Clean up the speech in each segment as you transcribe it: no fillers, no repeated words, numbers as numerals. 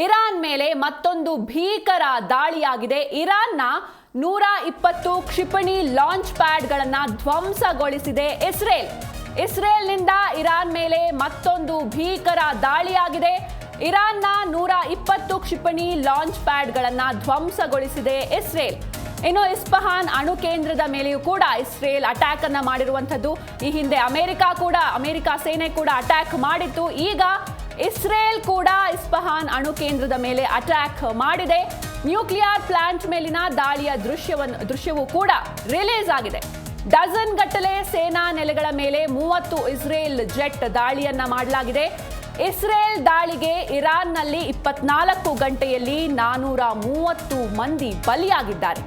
Iran ಮೇಲೆ ಮತ್ತೊಂದು ಭೀಕರ ದಾಳಿಯಾಗಿದೆ. ಇರಾನ್ನ 120 ಕ್ಷಿಪಣಿ ಲಾಂಚ್ ಪ್ಯಾಡ್ಗಳನ್ನು ಧ್ವಂಸಗೊಳಿಸಿದೆ ಇಸ್ರೇಲ್ನಿಂದ ಇರಾನ್ ಮೇಲೆ ಮತ್ತೊಂದು ಭೀಕರ ದಾಳಿಯಾಗಿದೆ. ಇರಾನ್ನ 120 ಕ್ಷಿಪಣಿ ಲಾಂಚ್ ಪ್ಯಾಡ್ಗಳನ್ನು ಧ್ವಂಸಗೊಳಿಸಿದೆ ಇಸ್ರೇಲ್. ಇನ್ನು ಇಸ್ಫಹಾನ್ ಅಣು ಕೇಂದ್ರದ ಮೇಲೆಯೂ ಕೂಡ ಇಸ್ರೇಲ್ ಅಟ್ಯಾಕ್ ಅನ್ನ ಮಾಡಿರುವಂತದ್ದು. ಈ ಹಿಂದೆ ಅಮೆರಿಕ ಸೇನೆ ಕೂಡ ಅಟ್ಯಾಕ್ ಮಾಡಿತ್ತು. ಈಗ ಇಸ್ರೇಲ್ ಕೂಡ ಇಸ್ಫಹಾನ್ ಅಣು ಕೇಂದ್ರದ ಮೇಲೆ ಅಟ್ಯಾಕ್ ಮಾಡಿದೆ. ನ್ಯೂಕ್ಲಿಯರ್ ಪ್ಲಾಂಟ್ ಮೇಲಿನ ದಾಳಿಯ ದೃಶ್ಯವೂ ಕೂಡ ರಿಲೀಸ್ ಆಗಿದೆ. ಡಜನ್ ಗಟ್ಟಲೆ ಸೇನಾ ನೆಲೆಗಳ ಮೇಲೆ 30 ಇಸ್ರೇಲ್ ಜೆಟ್ ದಾಳಿಯನ್ನ ಮಾಡಲಾಗಿದೆ. ಇಸ್ರೇಲ್ ದಾಳಿಗೆ ಇರಾನ್ನಲ್ಲಿ 24 ಗಂಟೆಯಲ್ಲಿ 430 ಮಂದಿ ಬಲಿಯಾಗಿದ್ದಾರೆ.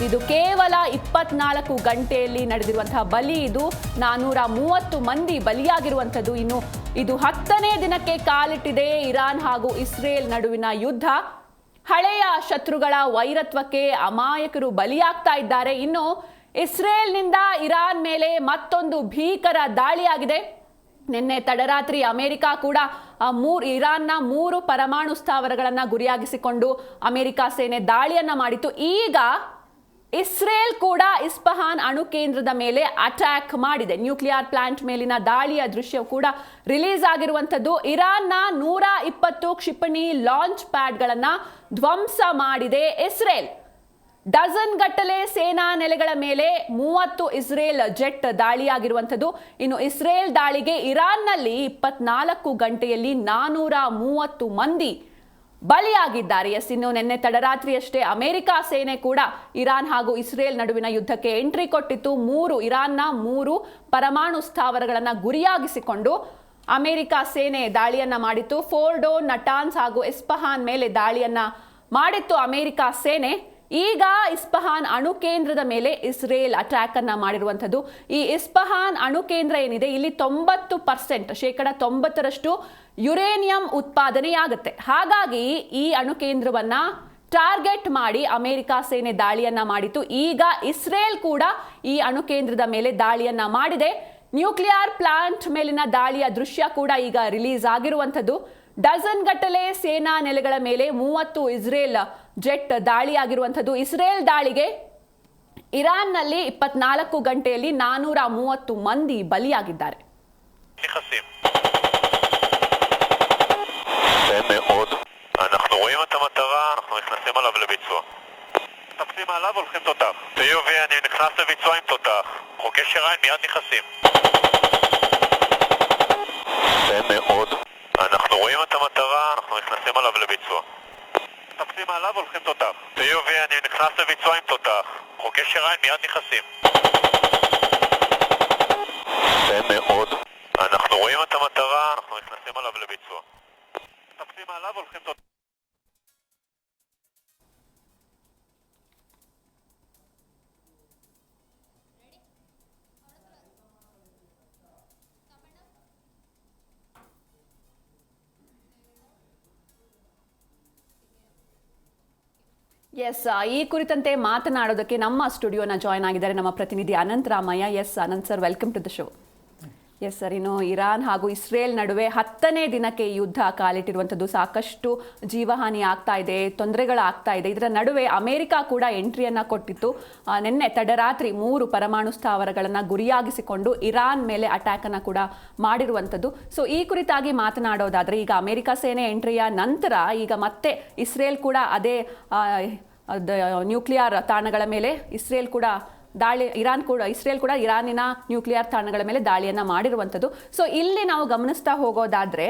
ಇದು ಕೇವಲ 24 ಗಂಟೆಯಲ್ಲಿ ನಡೆದಿರುವಂತಹ ಬಲಿ. ಇದು 430 ಮಂದಿ ಬಲಿಯಾಗಿರುವಂಥದ್ದು. ಇನ್ನು ಇದು 10ನೇ ದಿನಕ್ಕೆ ಕಾಲಿಟ್ಟಿದೆ ಇರಾನ್ ಹಾಗೂ ಇಸ್ರೇಲ್ ನಡುವಿನ ಯುದ್ಧ. ಹಳೆಯ ಶತ್ರುಗಳ ವೈರತ್ವಕ್ಕೆ ಅಮಾಯಕರು ಬಲಿಯಾಗ್ತಾ ಇದ್ದಾರೆ. ಇನ್ನು ಇಸ್ರೇಲ್ನಿಂದ ಇರಾನ್ ಮೇಲೆ ಮತ್ತೊಂದು ಭೀಕರ ದಾಳಿಯಾಗಿದೆ. ನಿನ್ನೆ ತಡರಾತ್ರಿ ಅಮೆರಿಕ ಕೂಡ ಇರಾನ್ನ 3 ಪರಮಾಣು ಸ್ಥಾವರಗಳನ್ನು ಗುರಿಯಾಗಿಸಿಕೊಂಡು ಅಮೆರಿಕ ಸೇನೆ ದಾಳಿಯನ್ನ ಮಾಡಿತ್ತು. ಈಗ ಇಸ್ರೇಲ್ ಕೂಡ ಇಸ್ಫಹಾನ್ ಅಣು ಕೇಂದ್ರದ ಮೇಲೆ ಅಟ್ಯಾಕ್ ಮಾಡಿದೆ. ನ್ಯೂಕ್ಲಿಯರ್ ಪ್ಲಾಂಟ್ ಮೇಲಿನ ದಾಳಿಯ ದೃಶ್ಯ ಕೂಡ ರಿಲೀಸ್ ಆಗಿರುವಂಥದ್ದು. ಇರಾನ್ನ 120 ಕ್ಷಿಪಣಿ ಲಾಂಚ್ ಪ್ಯಾಡ್ಗಳನ್ನು ಧ್ವಂಸ ಮಾಡಿದೆ ಇಸ್ರೇಲ್. ಡಜನ್ ಗಟ್ಟಲೆ ಸೇನಾ ನೆಲೆಗಳ ಮೇಲೆ 30 ಇಸ್ರೇಲ್ ಜೆಟ್ ದಾಳಿಯಾಗಿರುವಂಥದ್ದು. ಇನ್ನು ಇಸ್ರೇಲ್ ದಾಳಿಗೆ ಇರಾನ್ನಲ್ಲಿ 24 ಗಂಟೆಯಲ್ಲಿ 430 ಮಂದಿ ಬಲಿಯಾಗಿದ್ದಾರೆ. ಇನ್ನು ನಿನ್ನೆ ತಡರಾತ್ರಿಯಷ್ಟೇ ಅಮೆರಿಕ ಸೇನೆ ಕೂಡ ಇರಾನ್ ಹಾಗೂ ಇಸ್ರೇಲ್ ನಡುವಿನ ಯುದ್ಧಕ್ಕೆ ಎಂಟ್ರಿ ಕೊಟ್ಟಿತ್ತು. ಇರಾನ್ನ 3 ಪರಮಾಣು ಸ್ಥಾವರಗಳನ್ನು ಗುರಿಯಾಗಿಸಿಕೊಂಡು ಅಮೆರಿಕ ಸೇನೆ ದಾಳಿಯನ್ನ ಮಾಡಿತ್ತು. ಫೋರ್ಡೋ, ನಟಾನ್ಸ್ ಹಾಗೂ ಇಸ್ಫಹಾನ್ ಮೇಲೆ ದಾಳಿಯನ್ನ ಮಾಡಿತ್ತು ಅಮೆರಿಕ ಸೇನೆ. ಈಗ ಇಸ್ಫಹಾನ್ ಅಣು ಕೇಂದ್ರದ ಮೇಲೆ ಇಸ್ರೇಲ್ ಅಟ್ಯಾಕ್ ಅನ್ನ ಮಾಡಿರುವಂಥದ್ದು. ಈ ಇಸ್ಫಹಾನ್ ಅಣು ಕೇಂದ್ರ ಏನಿದೆ, ಇಲ್ಲಿ 90% ಶೇಕಡ 90ರಷ್ಟು ಯುರೇನಿಯಂ ಉತ್ಪಾದನೆಯಾಗುತ್ತೆ. ಹಾಗಾಗಿ ಈ ಅಣು ಕೇಂದ್ರವನ್ನ ಟಾರ್ಗೆಟ್ ಮಾಡಿ ಅಮೆರಿಕ ಸೇನೆ ದಾಳಿಯನ್ನ ಮಾಡಿತ್ತು. ಈಗ ಇಸ್ರೇಲ್ ಕೂಡ ಈ ಅಣು ಕೇಂದ್ರದ ಮೇಲೆ ದಾಳಿಯನ್ನ ಮಾಡಿದೆ. ನ್ಯೂಕ್ಲಿಯರ್ ಪ್ಲಾಂಟ್ ಮೇಲಿನ ದಾಳಿಯ ದೃಶ್ಯ ಕೂಡ ಈಗ ರಿಲೀಸ್ ಆಗಿರುವಂಥದ್ದು. ಡಜನ್ ಗಟ್ಟಲೆ ಸೇನಾ ನೆಲೆಗಳ ಮೇಲೆ 30 ಇಸ್ರೇಲ್ ಜೆಟ್ ದಾಳಿಯಾಗಿರುವಂಥದ್ದು. ಇಸ್ರೇಲ್ ದಾಳಿಗೆ ಇರಾನ್ನಲ್ಲಿ 24 ಗಂಟೆಯಲ್ಲಿ 430 ಮಂದಿ ಬಲಿಯಾಗಿದ್ದಾರೆ. אנחנו רואים את המטרה, אנחנו נכנסים עליו לביצוע. מטפסים עליו, הולכים תותח. חיובי, אני נכנס לביצוע עם תותח. חוקי שריים, מיד נכנסים. זה מאוד. אנחנו רואים את המטרה, אנחנו נכנסים עליו לביצוע. מטפסים עליו, הולכים תותח. חיובי, אני נכנס לביצוע עם תותח. חוקי שריים, מיד נכנסים. זה מאוד. אנחנו רואים את המטרה, אנחנו נכנסים עליו לביצוע. מטפסים עליו, הולכים תותח. ಈ ಕುರಿತಂತೆ ಮಾತನಾಡೋದಕ್ಕೆ ನಮ್ಮ ಸ್ಟುಡಿಯೋನ ಜಾಯ್ನ್ ಆಗಿದ್ದಾರೆ ನಮ್ಮ ಪ್ರತಿನಿಧಿ Anant Ramaiah. Anant sir, welcome to the show. Sir, ಇನ್ನು ಇರಾನ್ ಹಾಗೂ ಇಸ್ರೇಲ್ ನಡುವೆ 10ನೇ ದಿನಕ್ಕೆ ಯುದ್ಧ ಕಾಲಿಟ್ಟಿರುವಂಥದ್ದು. ಸಾಕಷ್ಟು ಜೀವಹಾನಿ ಆಗ್ತಾ ಇದೆ, ತೊಂದರೆಗಳಾಗ್ತಾ ಇದೆ. ಇದರ ನಡುವೆ ಅಮೆರಿಕ ಕೂಡ ಎಂಟ್ರಿಯನ್ನ ಕೊಟ್ಟಿತ್ತು. ನಿನ್ನೆ ತಡರಾತ್ರಿ 3 ಪರಮಾಣು ಸ್ಥಾವರಗಳನ್ನು ಗುರಿಯಾಗಿಸಿಕೊಂಡು ಇರಾನ್ ಮೇಲೆ ಅಟ್ಯಾಕ್ ಅನ್ನ ಕೂಡ ಮಾಡಿರುವಂಥದ್ದು. ಸೊ ಈ ಕುರಿತಾಗಿ ಮಾತನಾಡೋದಾದ್ರೆ, ಈಗ ಅಮೆರಿಕ ಸೇನೆ ಎಂಟ್ರಿಯ ನಂತರ ಈಗ ಮತ್ತೆ ಇಸ್ರೇಲ್ ಕೂಡ ಅದೇ ನ್ಯೂಕ್ಲಿಯರ್ ತಾಣಗಳ ಮೇಲೆ ಇಸ್ರೇಲ್ ಕೂಡ ಇರಾನಿನ ನ್ಯೂಕ್ಲಿಯರ್ ತಾಣಗಳ ಮೇಲೆ ದಾಳಿಯನ್ನ ಮಾಡಿರುವಂಥದ್ದು. ಸೊ ಇಲ್ಲಿ ನಾವು ಗಮನಿಸ್ತಾ ಹೋಗೋದಾದ್ರೆ,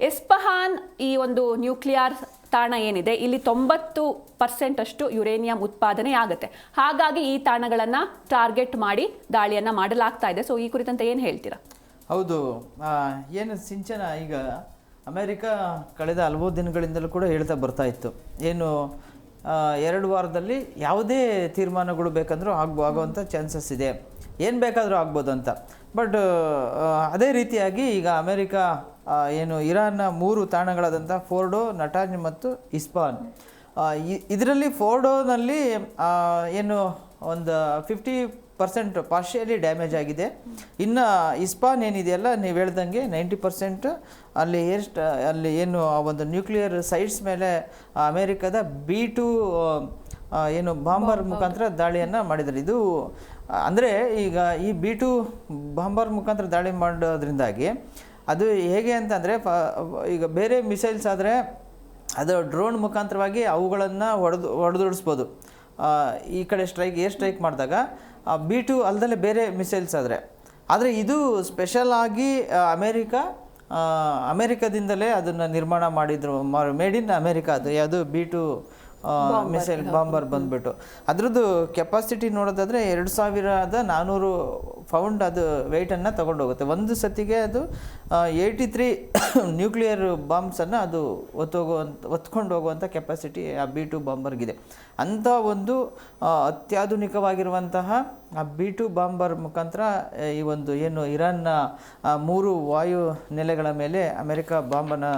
ಇಸ್ಫಹಾನ್ ಈ ಒಂದು ನ್ಯೂಕ್ಲಿಯರ್ ತಾಣ ಏನಿದೆ, ಇಲ್ಲಿ 90% ಅಷ್ಟು ಯುರೇನಿಯಂ ಉತ್ಪಾದನೆ ಆಗುತ್ತೆ. ಹಾಗಾಗಿ ಈ ತಾಣಗಳನ್ನು ಟಾರ್ಗೆಟ್ ಮಾಡಿ ದಾಳಿಯನ್ನ ಮಾಡಲಾಗ್ತಾ ಇದೆ. ಸೊ ಈ ಕುರಿತಂತೆ ಏನು ಹೇಳ್ತೀರಾ? ಹೌದು, ಏನು ಸಿಂಚನ, ಈಗ ಅಮೆರಿಕ ಕಳೆದ ಹಲವು ದಿನಗಳಿಂದಲೂ ಕೂಡ ಹೇಳ್ತಾ ಬರ್ತಾ ಇತ್ತು, ಏನು 2 ವಾರದಲ್ಲಿ ಯಾವುದೇ ತೀರ್ಮಾನಗಳು ಬೇಕಂದ್ರೂ ಆಗುವಂಥ ಚಾನ್ಸಸ್ ಇದೆ, ಏನು ಬೇಕಾದರೂ ಆಗ್ಬೋದು ಅಂತ. ಬಟ್ ಅದೇ ರೀತಿಯಾಗಿ ಈಗ ಅಮೆರಿಕ ಏನು ಇರಾನ್ನ 3 ತಾಣಗಳಾದಂಥ ಫೋರ್ಡೋ, ನಟಾನ್ಸ್ ಮತ್ತು ಇಸ್ಫಹಾನ್, ಇದರಲ್ಲಿ ಫೋರ್ಡೋನಲ್ಲಿ ಏನು ಒಂದು 90% ಪಾರ್ಷಿಯಲಿ ಡ್ಯಾಮೇಜ್ ಆಗಿದೆ. ಇನ್ನು ಇಸ್ಪಾನ್ ಏನಿದೆಯಲ್ಲ, ನೀವು ಹೇಳ್ದಂಗೆ 90% ಅಲ್ಲಿ ಅಲ್ಲಿ ಏನು ಆ ಒಂದು ನ್ಯೂಕ್ಲಿಯರ್ ಸೈಟ್ಸ್ ಮೇಲೆ ಅಮೇರಿಕದ B2 ಏನು ಬಾಂಬರ್ ಮುಖಾಂತರ ದಾಳಿಯನ್ನು ಮಾಡಿದ್ದಾರೆ. ಇದು ಅಂದರೆ ಈಗ ಈ B2 ಬಾಂಬರ್ ಮುಖಾಂತರ ದಾಳಿ ಮಾಡೋದ್ರಿಂದಾಗಿ ಅದು ಹೇಗೆ ಅಂತಂದರೆ, ಈಗ ಬೇರೆ ಮಿಸೈಲ್ಸ್ ಆದರೆ ಅದು ಡ್ರೋನ್ ಮುಖಾಂತರವಾಗಿ ಅವುಗಳನ್ನು ಹೊಡೆದೋಡಿಸ್ಬೋದು. ಈ ಕಡೆ ಏರ್ ಸ್ಟ್ರೈಕ್ ಮಾಡಿದಾಗ B2 ಅಲ್ಲದೆ ಬೇರೆ ಮಿಸೈಲ್ಸ್ ಆದರೆ ಇದು ಸ್ಪೆಷಲ್ ಆಗಿ ಅಮೇರಿಕಾದಿಂದಲೇ ಅದನ್ನು ನಿರ್ಮಾಣ ಮಾಡಿದ್ರು. Made in America. ಅದು ಯಾವುದು B2 ಮಿಸೈಲ್ ಬಾಂಬರ್ ಬಂದ್ಬಿಟ್ಟು ಅದರದ್ದು ಕೆಪಾಸಿಟಿ ನೋಡೋದಾದರೆ 2400 ಪೌಂಡ್ ಅದು ವೆಯ್ಟನ್ನು ತೊಗೊಂಡೋಗುತ್ತೆ. ಒಂದು ಸತಿಗೆ ಅದು 83 ನ್ಯೂಕ್ಲಿಯರ್ ಬಾಂಬ್ಸನ್ನು ಅದು ಹೊತ್ಕೊಂಡು ಹೋಗುವಂಥ ಕೆಪಾಸಿಟಿ ಆ B2 ಬಾಂಬರ್ಗಿದೆ. ಅಂಥ ಒಂದು ಅತ್ಯಾಧುನಿಕವಾಗಿರುವಂತಹ ಆ B2 ಬಾಂಬರ್ ಮುಖಾಂತರ ಈ ಒಂದು ಏನು ಇರಾನ್ನ 3 ವಾಯು ನೆಲೆಗಳ ಮೇಲೆ ಅಮೆರಿಕ ಬಾಂಬನ್ನು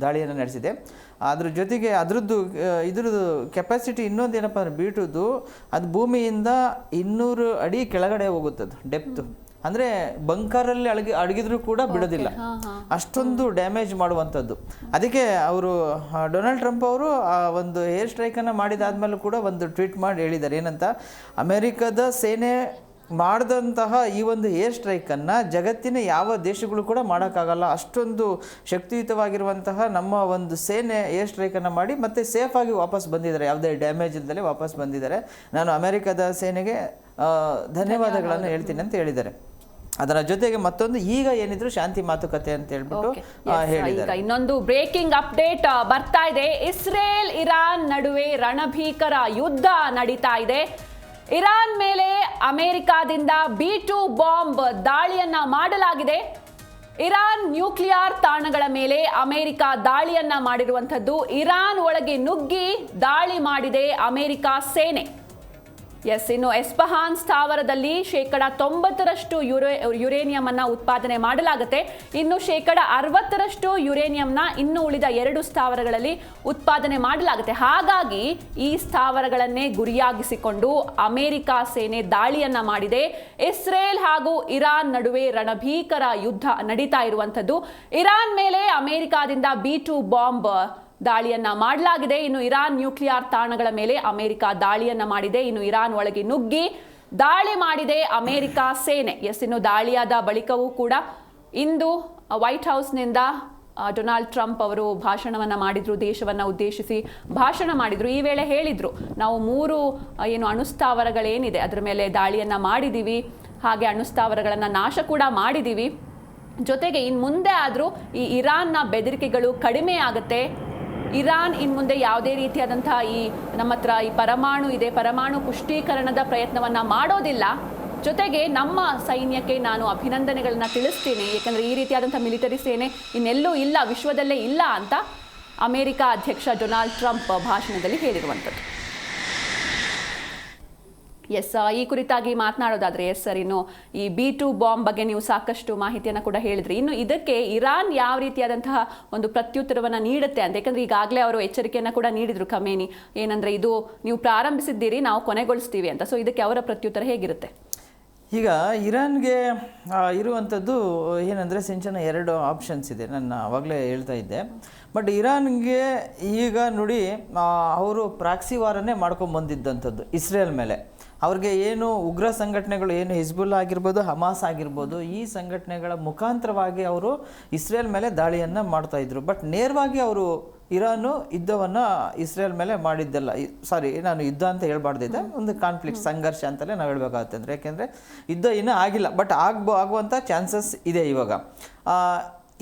ದಾಳಿಯನ್ನು ನಡೆಸಿದೆ. ಅದ್ರ ಜೊತೆಗೆ ಇದ್ರದ್ದು ಕೆಪಾಸಿಟಿ ಇನ್ನೊಂದೇನಪ್ಪ ಅಂದರೆ B2ದು ಅದು ಭೂಮಿಯಿಂದ 200 ಅಡಿ ಕೆಳಗಡೆ ಹೋಗುತ್ತದು ಡೆಪ್ತು. ಅಂದರೆ ಬಂಕರಲ್ಲಿ ಅಡಗಿದ್ರೂ ಕೂಡ ಬಿಡೋದಿಲ್ಲ, ಅಷ್ಟೊಂದು ಡ್ಯಾಮೇಜ್ ಮಾಡುವಂಥದ್ದು. ಅದಕ್ಕೆ ಅವರು ಡೊನಾಲ್ಡ್ ಟ್ರಂಪ್ ಅವರು ಒಂದು ಏರ್ ಸ್ಟ್ರೈಕನ್ನು ಮಾಡಿದಾದ್ಮೇಲೂ ಕೂಡ ಒಂದು ಟ್ವೀಟ್ ಮಾಡಿ ಹೇಳಿದ್ದಾರೆ. ಏನಂತ, ಅಮೆರಿಕದ ಸೇನೆ ಮಾಡಿದಂತಹ ಈ ಒಂದು ಏರ್ ಸ್ಟ್ರೈಕನ್ನು ಜಗತ್ತಿನ ಯಾವ ದೇಶಗಳು ಕೂಡ ಮಾಡೋಕ್ಕಾಗಲ್ಲ. ಅಷ್ಟೊಂದು ಶಕ್ತಿಯುತವಾಗಿರುವಂತಹ ನಮ್ಮ ಒಂದು ಸೇನೆ ಏರ್ ಸ್ಟ್ರೈಕನ್ನು ಮಾಡಿ ಮತ್ತೆ ಸೇಫಾಗಿ ವಾಪಸ್ ಬಂದಿದ್ದಾರೆ, ಯಾವುದೇ ಡ್ಯಾಮೇಜ್ ಇಲ್ಲದೆ ವಾಪಸ್ ಬಂದಿದ್ದಾರೆ. ನಾನು ಅಮೆರಿಕದ ಸೇನೆಗೆ ಧನ್ಯವಾದಗಳನ್ನು ಹೇಳ್ತೀನಿ ಅಂತ ಹೇಳಿದ್ದಾರೆ. ಅದರ ಜೊತೆಗೆ ಮತ್ತೊಂದು ಈಗ ಏನಿದ್ರು ಶಾಂತಿ ಮಾತುಕತೆ ಅಂತ ಹೇಳ್ಬಿಟ್ಟು ಹೇಳಿದ್ದಾರೆ. ಇನ್ನೊಂದು ಬ್ರೇಕಿಂಗ್ ಅಪ್ಡೇಟ್ ಬರ್ತಾ ಇದೆ. ಇಸ್ರೇಲ್ ಇರಾನ್ ನಡುವೆ ರಣಭೀಕರ ಯುದ್ಧ ನಡೀತಾ ಇದೆ. ಇರಾನ್ ಮೇಲೆ ಅಮೆರಿಕಾದಿಂದ B2 ಬಾಂಬ್ ದಾಳಿಯನ್ನ ಮಾಡಲಾಗಿದೆ. ಇರಾನ್ ನ್ಯೂಕ್ಲಿಯರ್ ತಾಣಗಳ ಮೇಲೆ ಅಮೆರಿಕ ದಾಳಿಯನ್ನ ಮಾಡಿರುವಂಥದ್ದು. ಇರಾನ್ ಒಳಗೆ ನುಗ್ಗಿ ದಾಳಿ ಮಾಡಿದೆ ಅಮೆರಿಕ ಸೇನೆ. ಇನ್ನು ಎಸ್ಫಹಾನ್ ಸ್ಥಾವರದಲ್ಲಿ 90% ಯುರೇನಿಯಂ ಅನ್ನ ಉತ್ಪಾದನೆ ಮಾಡಲಾಗುತ್ತೆ. ಇನ್ನು 60% ಯುರೇನಿಯಂನ ಇನ್ನು ಉಳಿದ 2 ಸ್ಥಾವರಗಳಲ್ಲಿ ಉತ್ಪಾದನೆ ಮಾಡಲಾಗುತ್ತೆ. ಹಾಗಾಗಿ ಈ ಸ್ಥಾವರಗಳನ್ನೇ ಗುರಿಯಾಗಿಸಿಕೊಂಡು ಅಮೆರಿಕ ಸೇನೆ ದಾಳಿಯನ್ನ ಮಾಡಿದೆ. ಇಸ್ರೇಲ್ ಹಾಗೂ ಇರಾನ್ ನಡುವೆ ರಣಭೀಕರ ಯುದ್ಧ ನಡೀತಾ ಇರುವಂಥದ್ದು. ಇರಾನ್ ಮೇಲೆ ಅಮೆರಿಕಾದಿಂದ B2 ಬಾಂಬ್ ದಾಳಿಯನ್ನ ಮಾಡಲಾಗಿದೆ. ಇನ್ನು ಇರಾನ್ ನ್ಯೂಕ್ಲಿಯರ್ ತಾಣಗಳ ಮೇಲೆ ಅಮೆರಿಕ ದಾಳಿಯನ್ನ ಮಾಡಿದೆ. ಇನ್ನು ಇರಾನ್ ಒಳಗೆ ನುಗ್ಗಿ ದಾಳಿ ಮಾಡಿದೆ ಅಮೆರಿಕ ಸೇನೆ. ಇನ್ನು ದಾಳಿಯಾದ ಬಳಿಕವೂ ಕೂಡ ಇಂದು ವೈಟ್ ಹೌಸ್ನಿಂದ ಡೊನಾಲ್ಡ್ ಟ್ರಂಪ್ ಅವರು ಭಾಷಣವನ್ನ ಮಾಡಿದ್ರು, ದೇಶವನ್ನ ಉದ್ದೇಶಿಸಿ ಭಾಷಣ ಮಾಡಿದ್ರು. ಈ ವೇಳೆ ಹೇಳಿದ್ರು, ನಾವು 3 ಅಣುಸ್ಥಾವರಗಳೇನಿದೆ ಅದರ ಮೇಲೆ ದಾಳಿಯನ್ನ ಮಾಡಿದೀವಿ, ಹಾಗೆ ಅಣುಸ್ಥಾವರಗಳನ್ನ ನಾಶ ಕೂಡ ಮಾಡಿದೀವಿ. ಜೊತೆಗೆ ಇನ್ನು ಮುಂದೆ ಆದರೂ ಈ ಇರಾನ್ನ ಬೆದರಿಕೆಗಳು ಕಡಿಮೆ ಆಗುತ್ತೆ. ಇರಾನ್ ಇನ್ನು ಮುಂದೆ ಯಾವುದೇ ರೀತಿಯಾದಂತಹ ನಮ್ಮ ಹತ್ರ ಈ ಪರಮಾಣು ಇದೆ, ಪರಮಾಣು ಪುಷ್ಟೀಕರಣದ ಪ್ರಯತ್ನವನ್ನ ಮಾಡೋದಿಲ್ಲ. ಜೊತೆಗೆ ನಮ್ಮ ಸೈನ್ಯಕ್ಕೆ ನಾನು ಅಭಿನಂದನೆಗಳನ್ನ ತಿಳಿಸ್ತೀನಿ, ಯಾಕಂದ್ರೆ ಈ ರೀತಿಯಾದಂತಹ ಮಿಲಿಟರಿ ಸೇನೆ ಇನ್ನೆಲ್ಲೂ ಇಲ್ಲ, ವಿಶ್ವದಲ್ಲೇ ಇಲ್ಲ ಅಂತ ಅಮೆರಿಕ ಅಧ್ಯಕ್ಷ ಡೊನಾಲ್ಡ್ ಟ್ರಂಪ್ ಭಾಷಣದಲ್ಲಿ ಹೇಳಿರುವಂಥದ್ದು. ಈ ಕುರಿತಾಗಿ ಮಾತನಾಡೋದಾದ್ರೆ ಸರ್, ಇನ್ನು ಈ B2 ಬಾಂಬ್ ಬಗ್ಗೆ ನೀವು ಸಾಕಷ್ಟು ಮಾಹಿತಿಯನ್ನು ಕೂಡ ಹೇಳಿದ್ರಿ. ಇನ್ನು ಇದಕ್ಕೆ ಇರಾನ್ ಯಾವ ರೀತಿಯಾದಂತಹ ಒಂದು ಪ್ರತ್ಯುತ್ತರವನ್ನು ನೀಡುತ್ತೆ ಅಂತ, ಯಾಕಂದ್ರೆ ಈಗಾಗಲೇ ಅವರು ಎಚ್ಚರಿಕೆಯನ್ನು ಕೂಡ ನೀಡಿದ್ರು ಖಮೇನಿ, ಏನಂದ್ರೆ ಇದು ನೀವು ಪ್ರಾರಂಭಿಸಿದ್ದೀರಿ, ನಾವು ಕೊನೆಗೊಳಿಸ್ತೀವಿ ಅಂತ. ಸೊ ಇದಕ್ಕೆ ಅವರ ಪ್ರತ್ಯುತ್ತರ ಹೇಗಿರುತ್ತೆ? ಈಗ ಇರಾನ್ಗೆ ಇರುವಂಥದ್ದು ಏನಂದರೆ ಸಿಂಚನ 2 ಆಪ್ಷನ್ಸ್ ಇದೆ, ನಾನು ಆವಾಗಲೇ ಹೇಳ್ತಾ ಇದ್ದೆ. ಬಟ್ ಇರಾನ್ಗೆ ಈಗ ನೋಡಿ, ಅವರು ಪ್ರಾಕ್ಸಿ ವಾರನ್ನೇ ಮಾಡ್ಕೊಂಬಂದಿದ್ದಂಥದ್ದು ಇಸ್ರೇಲ್ ಮೇಲೆ. ಅವ್ರಿಗೆ ಏನು ಉಗ್ರ ಸಂಘಟನೆಗಳು, ಏನು ಹಿಜ್ಬುಲ್ಲಾ ಆಗಿರ್ಬೋದು, ಹಮಾಸ್ ಆಗಿರ್ಬೋದು, ಈ ಸಂಘಟನೆಗಳ ಮುಖಾಂತರವಾಗಿ ಅವರು ಇಸ್ರೇಲ್ ಮೇಲೆ ದಾಳಿಯನ್ನು ಮಾಡ್ತಾಯಿದ್ರು. ಬಟ್ ನೇರವಾಗಿ ಅವರು ಇರಾನು ಯುದ್ಧವನ್ನು ಇಸ್ರೇಲ್ ಮೇಲೆ ಮಾಡಿದ್ದಲ್ಲ. ನಾನು ಯುದ್ಧ ಅಂತ ಹೇಳ್ಬಾರ್ದಿದೆ, ಒಂದು ಕಾನ್ಫ್ಲಿಕ್ಟ್, ಸಂಘರ್ಷ ಅಂತಲೇ ನಾವು ಹೇಳ್ಬೇಕಾಗುತ್ತೆ. ಅಂದರೆ ಯಾಕೆಂದರೆ ಯುದ್ಧ ಇನ್ನೂ ಆಗಿಲ್ಲ, ಬಟ್ ಆಗುವಂಥ ಚಾನ್ಸಸ್ ಇದೆ ಇವಾಗ.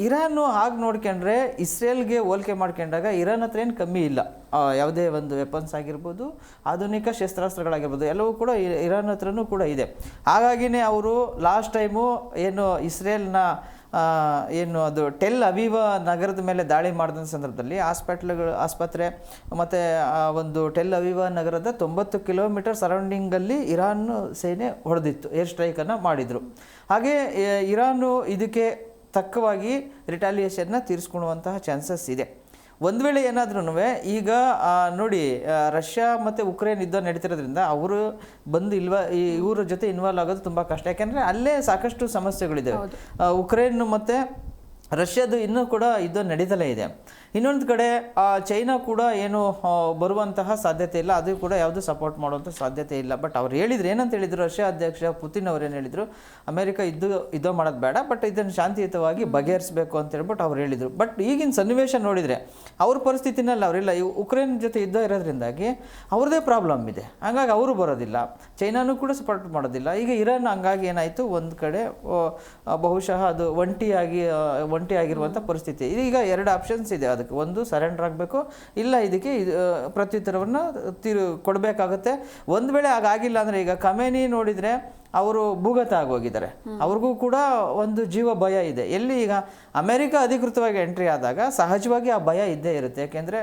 ಇರಾನು ಹಾಗೆ ನೋಡ್ಕೊಂಡ್ರೆ ಇಸ್ರೇಲ್ಗೆ ಹೋಲಿಕೆ ಮಾಡ್ಕೊಂಡಾಗ ಇರಾನ್ ಹತ್ರ ಏನು ಕಮ್ಮಿ ಇಲ್ಲ. ಯಾವುದೇ ಒಂದು ವೆಪನ್ಸ್ ಆಗಿರ್ಬೋದು, ಆಧುನಿಕ ಶಸ್ತ್ರಾಸ್ತ್ರಗಳಾಗಿರ್ಬೋದು, ಎಲ್ಲವೂ ಕೂಡ ಇರಾನ್ ಹತ್ರನೂ ಕೂಡ ಇದೆ. ಹಾಗಾಗಿನೇ ಅವರು ಲಾಸ್ಟ್ ಟೈಮು ಏನು ಇಸ್ರೇಲ್ನ ಅದು ಟೆಲ್ ಅವೀವ್ ನಗರದ ಮೇಲೆ ದಾಳಿ ಮಾಡಿದ ಸಂದರ್ಭದಲ್ಲಿ ಆಸ್ಪತ್ರೆ ಮತ್ತು ಒಂದು ಟೆಲ್ ಅವೀವ್ ನಗರದ 90 ಕಿಲೋಮೀಟರ್ ಸರೌಂಡಿಂಗಲ್ಲಿ ಇರಾನ್ ಸೇನೆ ಹೊಡೆದಿತ್ತು, ಏರ್ ಸ್ಟ್ರೈಕನ್ನು ಮಾಡಿದರು. ಹಾಗೆ ಇರಾನು ಇದಕ್ಕೆ ತಕ್ಕವಾಗಿ ರಿಟಾಲಿಯೇಷನ್ನ ತೀರಿಸ್ಕೊಳ್ಳುವಂತಹ ಚಾನ್ಸಸ್ ಇದೆ. ಒಂದು ವೇಳೆ ಏನಾದ್ರೂ ಈಗ ನೋಡಿ ರಷ್ಯಾ ಮತ್ತು ಉಕ್ರೇನ್ ಯುದ್ಧ ನಡೀತಿರೋದ್ರಿಂದ ಅವರು ಬಂದು ಇವ್ರ ಜೊತೆ ಇನ್ವಾಲ್ವ್ ಆಗೋದು ತುಂಬ ಕಷ್ಟ. ಯಾಕೆಂದರೆ ಅಲ್ಲೇ ಸಾಕಷ್ಟು ಸಮಸ್ಯೆಗಳಿದೆ. ಉಕ್ರೇನ್ ಮತ್ತು ರಷ್ಯಾದು ಇನ್ನೂ ಕೂಡ ಯುದ್ಧ ನಡೀತಲೇ ಇದೆ. ಇನ್ನೊಂದು ಕಡೆ ಚೈನಾ ಕೂಡ ಏನು ಬರುವಂತಹ ಸಾಧ್ಯತೆ ಇಲ್ಲ, ಅದು ಕೂಡ ಯಾವುದು ಸಪೋರ್ಟ್ ಮಾಡುವಂಥ ಸಾಧ್ಯತೆ ಇಲ್ಲ. ಬಟ್ ಅವ್ರು ಹೇಳಿದ್ರು, ಏನಂತ ಹೇಳಿದರು ರಷ್ಯಾ ಅಧ್ಯಕ್ಷ ಪುತಿನ್ ಅವ್ರೇನು ಹೇಳಿದರು, ಅಮೆರಿಕ ಯುದ್ಧ ಮಾಡೋದು ಬೇಡ, ಬಟ್ ಇದನ್ನು ಶಾಂತಿಯುತವಾಗಿ ಬಗೆಹರಿಸಬೇಕು ಅಂತ ಹೇಳ್ಬಿಟ್ಟು ಅವ್ರು ಹೇಳಿದರು. ಬಟ್ ಈಗಿನ ಸನ್ನಿವೇಶ ನೋಡಿದರೆ ಅವ್ರ ಪರಿಸ್ಥಿತಿನಲ್ಲಿ ಅವರಿಲ್ಲ. ಉಕ್ರೇನ್ ಜೊತೆ ಯುದ್ಧ ಇರೋದ್ರಿಂದಾಗಿ ಅವ್ರದ್ದೇ ಪ್ರಾಬ್ಲಮ್ ಇದೆ, ಹಂಗಾಗಿ ಅವರು ಬರೋದಿಲ್ಲ, ಚೈನಾನೂ ಕೂಡ ಸಪೋರ್ಟ್ ಮಾಡೋದಿಲ್ಲ. ಈಗ ಇರಾನ್ ಹಂಗಾಗಿ ಏನಾಯಿತು, ಒಂದು ಕಡೆ ಬಹುಶಃ ಅದು ಒಂಟಿಯಾಗಿರುವಂಥ ಪರಿಸ್ಥಿತಿ. ಈಗ ಎರಡು ಆಪ್ಷನ್ಸ್ ಇದೆ ಅದಕ್ಕೆ. ಒಂದು ಸರೆಂಡರ್ ಆಗಬೇಕು, ಇಲ್ಲ ಇದಕ್ಕೆ ಪ್ರತ್ಯುತ್ತರವನ್ನು ಕೊಡಬೇಕಾಗುತ್ತೆ. ಒಂದು ವೇಳೆ ಹಾಗಾಗಿಲ್ಲ ಅಂದರೆ ಈಗ ಖಮೇನಿ ನೋಡಿದರೆ ಅವರು ಭೂಗತ ಆಗೋಗಿದ್ದಾರೆ, ಅವ್ರಿಗೂ ಕೂಡ ಒಂದು ಜೀವ ಭಯ ಇದೆ. ಎಲ್ಲಿ ಈಗ ಅಮೆರಿಕ ಅಧಿಕೃತವಾಗಿ ಎಂಟ್ರಿ ಆದಾಗ ಸಹಜವಾಗಿ ಆ ಭಯ ಇದ್ದೇ ಇರುತ್ತೆ. ಯಾಕೆಂದರೆ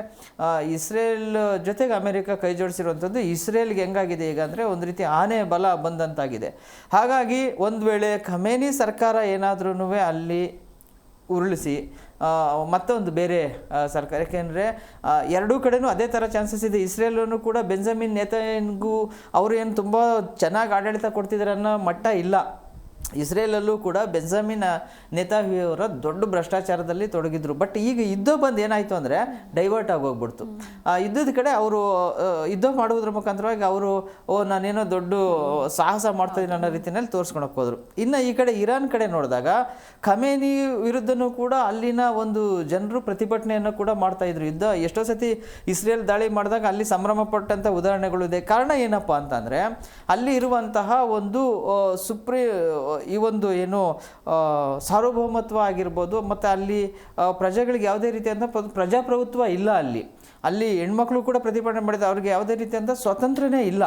ಇಸ್ರೇಲ್ ಜೊತೆಗೆ ಅಮೆರಿಕ ಕೈ ಜೋಡಿಸಿರುವಂಥದ್ದು ಇಸ್ರೇಲ್ಗೆ ಹೆಂಗಾಗಿದೆ ಈಗ ಅಂದರೆ ಒಂದು ರೀತಿ ಆನೆ ಬಲ ಬಂದಂತಾಗಿದೆ. ಹಾಗಾಗಿ ಒಂದು ವೇಳೆ ಖಮೇನಿ ಸರ್ಕಾರ ಏನಾದ್ರೂ ಅಲ್ಲಿ ಉರುಳಿಸಿ ಮತ್ತೊಂದು ಬೇರೆ ಸರ್ಕಾರ, ಯಾಕೆಂದರೆ ಎರಡೂ ಕಡೆನೂ ಅದೇ ಥರ ಚಾನ್ಸಸ್ ಇದೆ. ಇಸ್ರೇಲನ್ನು ಕೂಡ ಬೆಂಜಮಿನ್ ನೇತನ್ಯಾಹು ಅವರು ಏನು ತುಂಬ ಚೆನ್ನಾಗಿ ಆಡಳಿತ ಕೊಡ್ತಿದ್ದಾರೆ ಅನ್ನೋ ಮಟ್ಟ ಇಲ್ಲ. ಇಸ್ರೇಲಲ್ಲೂ ಕೂಡ ಬೆಂಜಮಿನ್ ನೇತನ್ಯಾಹು ಅವರ ದೊಡ್ಡ ಭ್ರಷ್ಟಾಚಾರದಲ್ಲಿ ತೊಡಗಿದ್ರು. ಬಟ್ ಈಗ ಯುದ್ಧ ಬಂದು ಏನಾಯಿತು ಅಂದರೆ ಡೈವರ್ಟ್ ಆಗೋಗ್ಬಿಡ್ತು. ಯುದ್ಧದ ಕಡೆ ಅವರು ಯುದ್ಧ ಮಾಡುವುದ್ರ ಮುಖಾಂತರವಾಗಿ ಅವರು ನಾನೇನೋ ದೊಡ್ಡ ಸಾಹಸ ಮಾಡ್ತಾಯಿದ್ದೀನಿ ಅನ್ನೋ ರೀತಿಯಲ್ಲಿ ತೋರಿಸ್ಕೊಳಕ್ಕೆ ಹೋದರು. ಇನ್ನು ಈ ಕಡೆ ಇರಾನ್ ಕಡೆ ನೋಡಿದಾಗ ಖಮೇನಿ ವಿರುದ್ಧನೂ ಕೂಡ ಅಲ್ಲಿನ ಒಂದು ಜನರು ಪ್ರತಿಭಟನೆಯನ್ನು ಕೂಡ ಮಾಡ್ತಾಯಿದ್ರು. ಯುದ್ಧ ಎಷ್ಟೋ ಸತಿ ಇಸ್ರೇಲ್ ದಾಳಿ ಮಾಡಿದಾಗ ಅಲ್ಲಿ ಸಂಭ್ರಮ ಪಟ್ಟಂಥ ಉದಾಹರಣೆಗಳು ಇದೆ. ಕಾರಣ ಏನಪ್ಪ ಅಂತಂದರೆ ಅಲ್ಲಿ ಇರುವಂತಹ ಒಂದು ಈ ಒಂದು ಏನು ಸಾರ್ವಭೌಮತ್ವ ಆಗಿರ್ಬೋದು, ಮತ್ತು ಅಲ್ಲಿ ಪ್ರಜೆಗಳಿಗೆ ಯಾವುದೇ ರೀತಿಯಾದ ಪ್ರಜಾಪ್ರಭುತ್ವ ಇಲ್ಲ. ಅಲ್ಲಿ ಹೆಣ್ಮಕ್ಳು ಕೂಡ ಪ್ರತಿಭಟನೆ ಮಾಡಿದ, ಅವ್ರಿಗೆ ಯಾವುದೇ ರೀತಿಯಾದ ಸ್ವಾತಂತ್ರ್ಯನೇ ಇಲ್ಲ.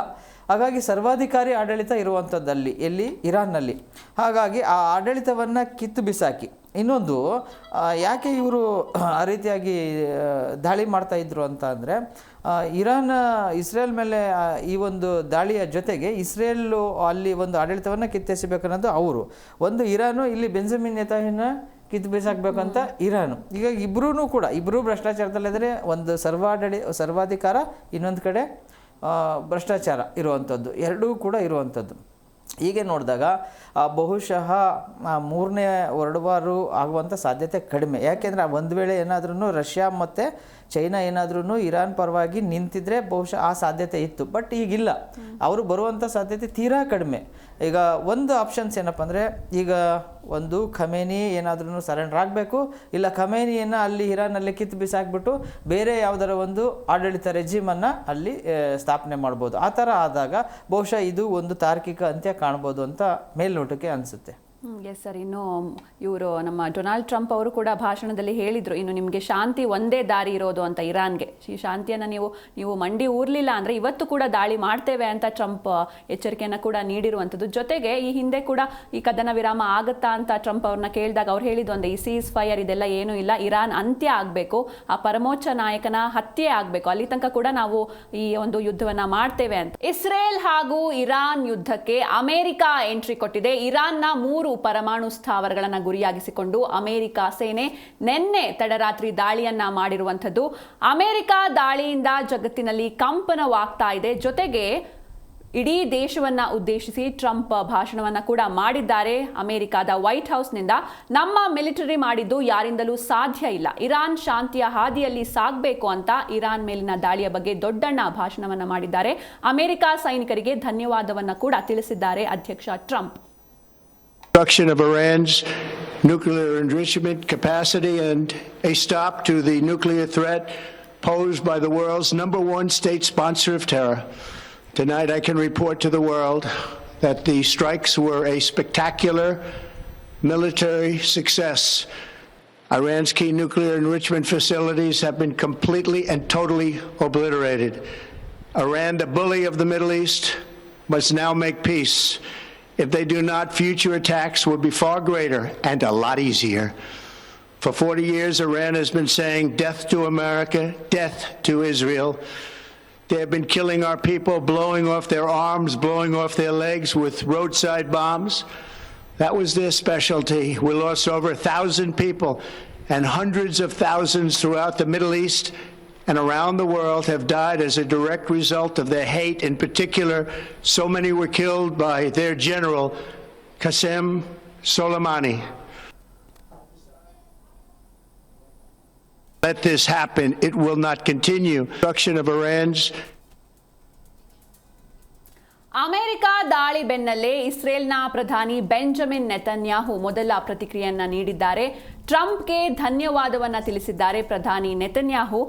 ಹಾಗಾಗಿ ಸರ್ವಾಧಿಕಾರಿ ಆಡಳಿತ ಇರುವಂಥದ್ದಲ್ಲಿ ಎಲ್ಲಿ ಇರಾನ್ನಲ್ಲಿ. ಹಾಗಾಗಿ ಆ ಆಡಳಿತವನ್ನು ಕಿತ್ತು ಬಿಸಾಕಿ ಇನ್ನೊಂದು ಯಾಕೆ ಇವರು ಆ ರೀತಿಯಾಗಿ ದಾಳಿ ಮಾಡ್ತಾಯಿದ್ರು ಅಂತ ಅಂದರೆ ಇಸ್ರೇಲ್ ಮೇಲೆ ಈ ಒಂದು ದಾಳಿಯ ಜೊತೆಗೆ ಇಸ್ರೇಲು ಅಲ್ಲಿ ಒಂದು ಆಡಳಿತವನ್ನು ಕಿತ್ತೆಸಬೇಕನ್ನೋದು ಅವರು. ಒಂದು ಇರಾನು ಇಲ್ಲಿ ಬೆಂಜಮಿನ್ ನೇತನ್ಯಾಹುನ ಕಿತ್ತು ಬಿಸಾಕಬೇಕಂತ ಇರಾನು. ಈಗ ಇಬ್ಬರೂ ಭ್ರಷ್ಟಾಚಾರದಲ್ಲಿದ್ದರೆ, ಒಂದು ಸರ್ವಾಧಿಕಾರ, ಇನ್ನೊಂದು ಕಡೆ ಭ್ರಷ್ಟಾಚಾರ ಇರುವಂಥದ್ದು, ಎರಡೂ ಕೂಡ ಇರುವಂಥದ್ದು. ಹೀಗೆ ನೋಡಿದಾಗ ಬಹುಶಃ ಮೂರನೇ ವರ್ಲ್ಡ್ ವಾರು ಆಗುವಂಥ ಸಾಧ್ಯತೆ ಕಡಿಮೆ. ಯಾಕೆಂದರೆ ಒಂದು ವೇಳೆ ಏನಾದ್ರೂ ರಷ್ಯಾ ಮತ್ತು ಚೈನಾ ಏನಾದ್ರೂ ಇರಾನ್ ಪರವಾಗಿ ನಿಂತಿದ್ರೆ ಬಹುಶಃ ಆ ಸಾಧ್ಯತೆ ಇತ್ತು. ಬಟ್ ಈಗಿಲ್ಲ, ಅವರು ಬರುವಂಥ ಸಾಧ್ಯತೆ ತೀರಾ ಕಡಿಮೆ. ಈಗ ಒಂದು ಆಪ್ಷನ್ಸ್ ಏನಪ್ಪ ಅಂದರೆ, ಈಗ ಒಂದು ಖಮೇನಿ ಏನಾದ್ರೂ ಸರೆಂಡರ್ ಆಗಬೇಕು, ಇಲ್ಲ ಖಮೇನಿಯನ್ನು ಅಲ್ಲಿ ಇರಾನಲ್ಲಿ ಕಿತ್ತು ಬಿಸಾಕ್ಬಿಟ್ಟು ಬೇರೆ ಯಾವುದರ ಒಂದು ಆಡಳಿತ ರೆಜಿಮನ್ನು ಅಲ್ಲಿ ಸ್ಥಾಪನೆ ಮಾಡ್ಬೋದು. ಆ ಥರ ಆದಾಗ ಬಹುಶಃ ಇದು ಒಂದು ತಾರ್ಕಿಕ ಅಂತ್ಯ ಕಾಣ್ಬೋದು ಅಂತ ಮೇಲ್ನೋಟಕ್ಕೆ ಅನಿಸುತ್ತೆ. S sir. ಇನ್ನು ಇವರು ನಮ್ಮ ಡೊನಾಲ್ಡ್ ಟ್ರಂಪ್ ಅವರು ಕೂಡ ಭಾಷಣದಲ್ಲಿ ಹೇಳಿದರು, ಇನ್ನು ನಿಮಗೆ ಶಾಂತಿ ಒಂದೇ ದಾರಿ ಇರೋದು ಅಂತ ಇರಾನ್ಗೆ. ಈ ಶಾಂತಿಯನ್ನು ನೀವು ಮಂಡಿ ಊರ್ಲಿಲ್ಲ ಅಂದರೆ ಇವತ್ತು ಕೂಡ ದಾಳಿ ಮಾಡ್ತೇವೆ ಅಂತ ಟ್ರಂಪ್ ಎಚ್ಚರಿಕೆಯನ್ನು ಕೂಡ ನೀಡಿರುವಂಥದ್ದು. ಜೊತೆಗೆ ಈ ಹಿಂದೆ ಕೂಡ ಈ ಕದನ ವಿರಾಮ ಆಗುತ್ತಾ ಅಂತ ಟ್ರಂಪ್ ಅವ್ರನ್ನ ಕೇಳಿದಾಗ ಅವ್ರು ಹೇಳಿದ್ದು ಒಂದೇ, ಈ ಸೀಸ್ ಫೈರ್ ಇದೆಲ್ಲ ಏನೂ ಇಲ್ಲ, ಇರಾನ್ ಅಂತ್ಯ ಆಗಬೇಕು, ಆ ಪರಮೋಚ್ಚ ನಾಯಕನ ಹತ್ಯೆ ಆಗಬೇಕು, ಅಲ್ಲಿ ತನಕ ಕೂಡ ನಾವು ಈ ಒಂದು ಯುದ್ಧವನ್ನು ಮಾಡ್ತೇವೆ ಅಂತ. ಇಸ್ರೇಲ್ ಹಾಗೂ ಇರಾನ್ ಯುದ್ಧಕ್ಕೆ ಅಮೆರಿಕ ಎಂಟ್ರಿ ಕೊಟ್ಟಿದೆ. ಇರಾನ್ನ 3 ಪರಮಾಣು ಸ್ಥಾವರಗಳನ್ನು ಗುರಿಯಾಗಿಸಿಕೊಂಡು ಅಮೆರಿಕ ಸೇನೆ ನಿನ್ನೆ ತಡರಾತ್ರಿ ದಾಳಿಯನ್ನ ಮಾಡಿರುವಂಥದ್ದು. ಅಮೆರಿಕ ದಾಳಿಯಿಂದ ಜಗತ್ತಿನಲ್ಲಿ ಕಂಪನವಾಗ್ತಾ ಇದೆ. ಜೊತೆಗೆ ಇಡೀ ದೇಶವನ್ನ ಉದ್ದೇಶಿಸಿ ಟ್ರಂಪ್ ಭಾಷಣವನ್ನ ಕೂಡ ಮಾಡಿದ್ದಾರೆ. ಅಮೆರಿಕದ ವೈಟ್ ಹೌಸ್ನಿಂದ ನಮ್ಮ ಮಿಲಿಟರಿ ಮಾಡಿದ್ದು ಯಾರಿಂದಲೂ ಸಾಧ್ಯ ಇಲ್ಲ, ಇರಾನ್ ಶಾಂತಿಯ ಹಾದಿಯಲ್ಲಿ ಸಾಗಬೇಕು ಅಂತ ಇರಾನ್ ಮೇಲಿನ ದಾಳಿಯ ಬಗ್ಗೆ ದೊಡ್ಡಣ್ಣ ಭಾಷಣವನ್ನ ಮಾಡಿದ್ದಾರೆ. ಅಮೆರಿಕ ಸೈನಿಕರಿಗೆ ಧನ್ಯವಾದವನ್ನ ಕೂಡ ತಿಳಿಸಿದ್ದಾರೆ ಅಧ್ಯಕ್ಷ Trump. Destruction of Iran's nuclear enrichment capacity and a stop to the nuclear threat posed by the world's #1 state sponsor of terror. Tonight I can report to the world that the strikes were a spectacular military success. Iran's key nuclear enrichment facilities have been completely and totally obliterated. Iran, the bully of the Middle East, must now make peace. If they do not, future attacks will be far greater and a lot easier. For 40 years, Iran has been saying death to America, death to Israel. They have been killing our people, blowing off their arms, blowing off their legs with roadside bombs. That was their specialty. We lost over 1,000 people and hundreds of thousands throughout the Middle East and around the world have died as a direct result of their hate. In particular, so many were killed by their general, Qasem Soleimani. Let this happen. It will not continue. Destruction of Iran's America ದಾಳಿ ಬೆನ್ನಲ್ಲೇ ಇಸ್ರೇಲ್ನ ಪ್ರಧಾನಿ Benjamin Netanyahu ಮೊದಲ ಪ್ರತಿಕ್ರಿಯೆಯನ್ನ ನೀಡಿದ್ದಾರೆ. ಟ್ರಂಪ್ಗೆ ಧನ್ಯವಾದವನ್ನ ತಿಳಿಸಿದ್ದಾರೆ ಪ್ರಧಾನಿ Netanyahu.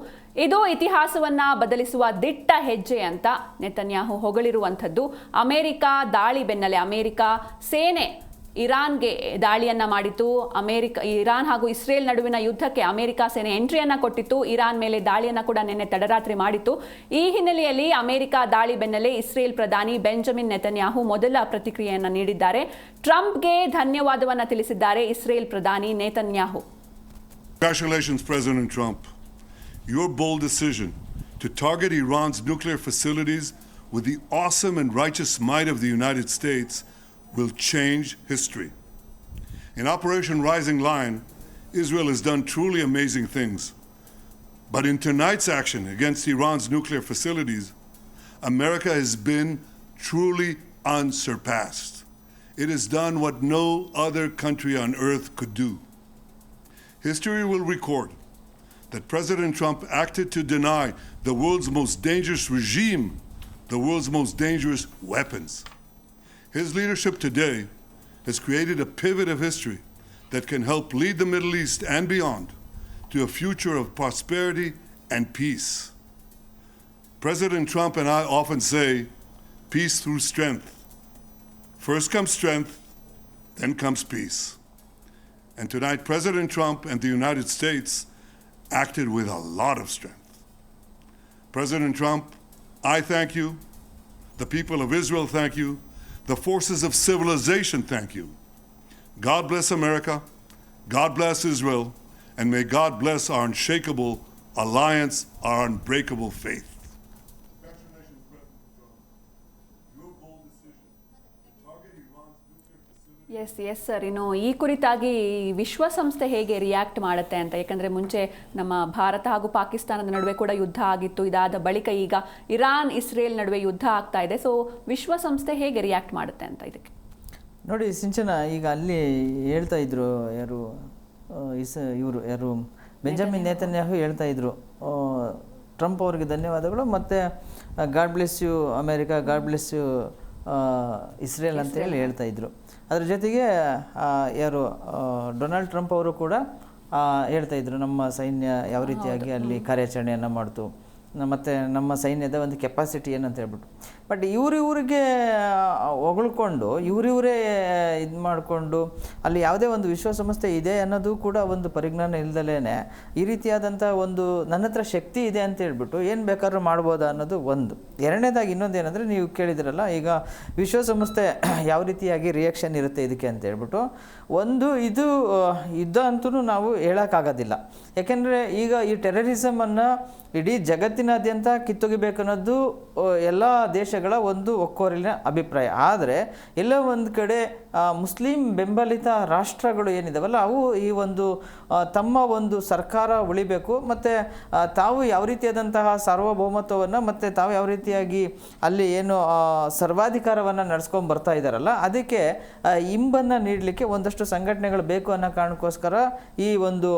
ಇದು ಇತಿಹಾಸವನ್ನ ಬದಲಿಸುವ ದಿಟ್ಟ ಹೆಜ್ಜೆ ಅಂತ ನೆತನ್ಯಾಹು ಹೊಗಳಿರುವಂಥದ್ದು. ಅಮೆರಿಕ ದಾಳಿ ಬೆನ್ನಲ್ಲೇ ಅಮೆರಿಕ ಸೇನೆ ಇರಾನ್ಗೆ ದಾಳಿಯನ್ನ ಮಾಡಿತು. ಇರಾನ್ ಹಾಗೂ ಇಸ್ರೇಲ್ ನಡುವಿನ ಯುದ್ಧಕ್ಕೆ ಅಮೆರಿಕ ಸೇನೆ ಎಂಟ್ರಿಯನ್ನ ಕೊಟ್ಟಿತ್ತು. ಇರಾನ್ ಮೇಲೆ ದಾಳಿಯನ್ನ ಕೂಡ ನಿನ್ನೆ ತಡರಾತ್ರಿ ಮಾಡಿತ್ತು. ಈ ಹಿನ್ನೆಲೆಯಲ್ಲಿ ಅಮೆರಿಕ ದಾಳಿ ಬೆನ್ನಲ್ಲೇ ಇಸ್ರೇಲ್ ಪ್ರಧಾನಿ ಬೆಂಜಮಿನ್ ನೆತನ್ಯಾಹು ಮೊದಲ ಪ್ರತಿಕ್ರಿಯೆಯನ್ನ ನೀಡಿದ್ದಾರೆ. ಟ್ರಂಪ್ಗೆ ಧನ್ಯವಾದವನ್ನ ತಿಳಿಸಿದ್ದಾರೆ ಇಸ್ರೇಲ್ ಪ್ರಧಾನಿ Netanyahu. Congratulations, President Trump. Your bold decision to target Iran's nuclear facilities with the awesome and righteous might of the United States will change history. In Operation Rising Lion, Israel has done truly amazing things. But in tonight's action against Iran's nuclear facilities, America has been truly unsurpassed. It has done what no other country on earth could do. History will record that President Trump acted to deny the world's most dangerous regime the world's most dangerous weapons. His leadership today has created a pivot of history that can help lead the Middle East and beyond to a future of prosperity and peace. President Trump and I often say, peace through strength. First comes strength, then comes peace. And tonight, President Trump and the United States acted with a lot of strength. President Trump, I thank you. The people of Israel thank you. The forces of civilization thank you. God bless America. God bless Israel. And may God bless our unshakable alliance, our unbreakable faith. Congratulations, President Trump. Your bold decision to target Iran's nuclear facility. S sir. ಇನ್ನು ಈ ಕುರಿತಾಗಿ ವಿಶ್ವಸಂಸ್ಥೆ ಹೇಗೆ react ಮಾಡುತ್ತೆ ಅಂತ, ಯಾಕಂದರೆ ಮುಂಚೆ ನಮ್ಮ ಭಾರತ ಹಾಗೂ ಪಾಕಿಸ್ತಾನದ ನಡುವೆ ಕೂಡ ಯುದ್ಧ ಆಗಿತ್ತು. ಇದಾದ ಬಳಿಕ ಈಗ ಇರಾನ್ ಇಸ್ರೇಲ್ ನಡುವೆ ಯುದ್ಧ ಆಗ್ತಾ ಇದೆ. ಸೊ ವಿಶ್ವಸಂಸ್ಥೆ ಹೇಗೆ ರಿಯಾಕ್ಟ್ ಮಾಡುತ್ತೆ ಅಂತ ಇದಕ್ಕೆ ನೋಡಿ ಸಿಂಚನ, ಈಗ ಅಲ್ಲಿ ಹೇಳ್ತಾ ಇದ್ರು ಯಾರು ಬೆಂಜಮಿನ್ ನೇತನ್ಯಾಹು ಹೇಳ್ತಾ ಇದ್ರು ಟ್ರಂಪ್ ಅವರಿಗೆ ಧನ್ಯವಾದಗಳು, ಮತ್ತು God bless you America, God bless you Israel ಅಂತೇಳಿ ಹೇಳ್ತಾ ಇದ್ರು. ಅದ್ರ ಜೊತೆಗೆ ಡೊನಾಲ್ಡ್ ಟ್ರಂಪ್ ಅವರು ಕೂಡ ಹೇಳ್ತಾ ಇದ್ರು ನಮ್ಮ ಸೈನ್ಯ ಯಾವ ರೀತಿಯಾಗಿ ಅಲ್ಲಿ ಕಾರ್ಯಾಚರಣೆಯನ್ನು ಮಾಡ್ತು, ಮತ್ತು ನಮ್ಮ ಸೈನ್ಯದ ಒಂದು ಕೆಪಾಸಿಟಿ ಏನಂತ ಹೇಳ್ಬಿಟ್ಟು. ಬಟ್ ಇವರಿಗೆ ಹೊಗಳ್ಕೊಂಡು ಇವರೇ ಇದು ಮಾಡಿಕೊಂಡು ಅಲ್ಲಿ ಯಾವುದೇ ಒಂದು ವಿಶ್ವಸಂಸ್ಥೆ ಇದೆ ಅನ್ನೋದು ಕೂಡ ಒಂದು ಪರಿಜ್ಞಾನ ಇಲ್ದಲೇ ಈ ರೀತಿಯಾದಂಥ ಒಂದು ನನ್ನ ಹತ್ರ ಶಕ್ತಿ ಇದೆ ಅಂತ ಹೇಳ್ಬಿಟ್ಟು ಏನು ಬೇಕಾದ್ರೂ ಮಾಡ್ಬೋದಾ ಅನ್ನೋದು ಒಂದು. ಎರಡನೇದಾಗಿ ಇನ್ನೊಂದು ಏನಂದರೆ, ನೀವು ಕೇಳಿದ್ರಲ್ಲ ಈಗ ವಿಶ್ವಸಂಸ್ಥೆ ಯಾವ ರೀತಿಯಾಗಿ ರಿಯಾಕ್ಷನ್ ಇರುತ್ತೆ ಇದಕ್ಕೆ ಅಂತ ಹೇಳ್ಬಿಟ್ಟು. ಒಂದು ಇದು ಯುದ್ಧ ಅಂತೂ ನಾವು ಹೇಳೋಕ್ಕಾಗೋದಿಲ್ಲ. ಯಾಕೆಂದರೆ ಈಗ ಈ ಟೆರರಿಸಮನ್ನು ಇಡೀ ಜಗತ್ತಿನಾದ್ಯಂತ ಕಿತ್ತೊಗಿಬೇಕನ್ನೋದು ಎಲ್ಲ ದೇಶಗಳ ಒಂದು ಒಕ್ಕೊರಲಿನ ಅಭಿಪ್ರಾಯ. ಆದರೆ ಎಲ್ಲೋ ಒಂದು ಕಡೆ ಮುಸ್ಲಿಂ ಬೆಂಬಲಿತ ರಾಷ್ಟ್ರಗಳು ಏನಿದಾವಲ್ಲ ಅವು ಈ ಒಂದು ತಮ್ಮ ಒಂದು ಸರ್ಕಾರ ಉಳಿಬೇಕು, ಮತ್ತು ತಾವು ಯಾವ ರೀತಿಯಾದಂತಹ ಸಾರ್ವಭೌಮತ್ವವನ್ನು ಮತ್ತು ತಾವು ಯಾವ ರೀತಿಯಾಗಿ ಅಲ್ಲಿ ಏನು ಸರ್ವಾಧಿಕಾರವನ್ನು ನಡೆಸ್ಕೊಂಡು ಬರ್ತಾ ಇದ್ದಾರಲ್ಲ ಅದಕ್ಕೆ ಇಂಬನ್ನು ನೀಡಲಿಕ್ಕೆ ಒಂದಷ್ಟು ಸಂಘಟನೆಗಳು ಬೇಕು ಅನ್ನೋ ಕಾರಣಕ್ಕೋಸ್ಕರ ಈ ಒಂದು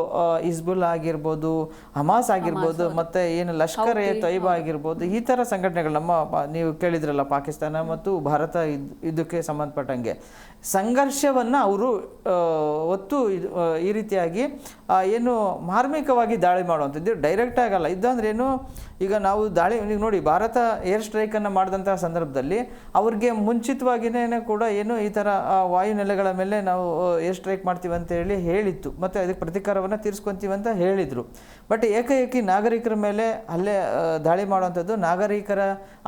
ಹಿಜ್ಬುಲ್ ಆಗಿರ್ಬೋದು, ಹಮಾಸ್ ಆಗಿರ್ಬೋದು, ಮತ್ತು ಏನು ಲಷ್ಕರ್ ಎ ತೊಯ್ಬಾ ಆಗಿರ್ಬೋದು, ಈ ಥರ ಸಂಘಟನೆಗಳು ನೀವು ಕೇಳಿದ್ರಲ್ಲ ಪಾಕಿಸ್ತಾನ ಮತ್ತು ಭಾರತ ಇದಕ್ಕೆ ಸಂಬಂಧಪಟ್ಟಂಗೆ ಸಂಘರ್ಷವನ್ನು ಅವರು ಒತ್ತು ಈ ರೀತಿಯಾಗಿ ಏನು ಮಾರ್ಮಿಕವಾಗಿ ದಾಳಿ ಮಾಡುವಂಥದ್ದು ಡೈರೆಕ್ಟ್ ಆಗಲ್ಲ. ಇದಂದ್ರೆ ಏನು, ಈಗ ನಾವು ದಾಳಿ ನೋಡಿ ಭಾರತ ಏರ್ ಸ್ಟ್ರೈಕನ್ನು ಮಾಡಿದಂಥ ಸಂದರ್ಭದಲ್ಲಿ ಅವ್ರಿಗೆ ಮುಂಚಿತವಾಗಿಯೇ ಕೂಡ ಏನು ಈ ಥರ ವಾಯುನೆಲೆಗಳ ಮೇಲೆ ನಾವು ಏರ್ ಸ್ಟ್ರೈಕ್ ಮಾಡ್ತೀವಿ ಅಂತ ಹೇಳಿತ್ತು, ಮತ್ತು ಅದಕ್ಕೆ ಪ್ರತೀಕಾರವನ್ನು ತೀರಿಸ್ಕೊತೀವಿ ಅಂತ ಹೇಳಿದರು. ಬಟ್ ಏಕಾಏಕಿ ನಾಗರಿಕರ ಮೇಲೆ ಅಲ್ಲೇ ದಾಳಿ ಮಾಡುವಂಥದ್ದು ನಾಗರಿಕರ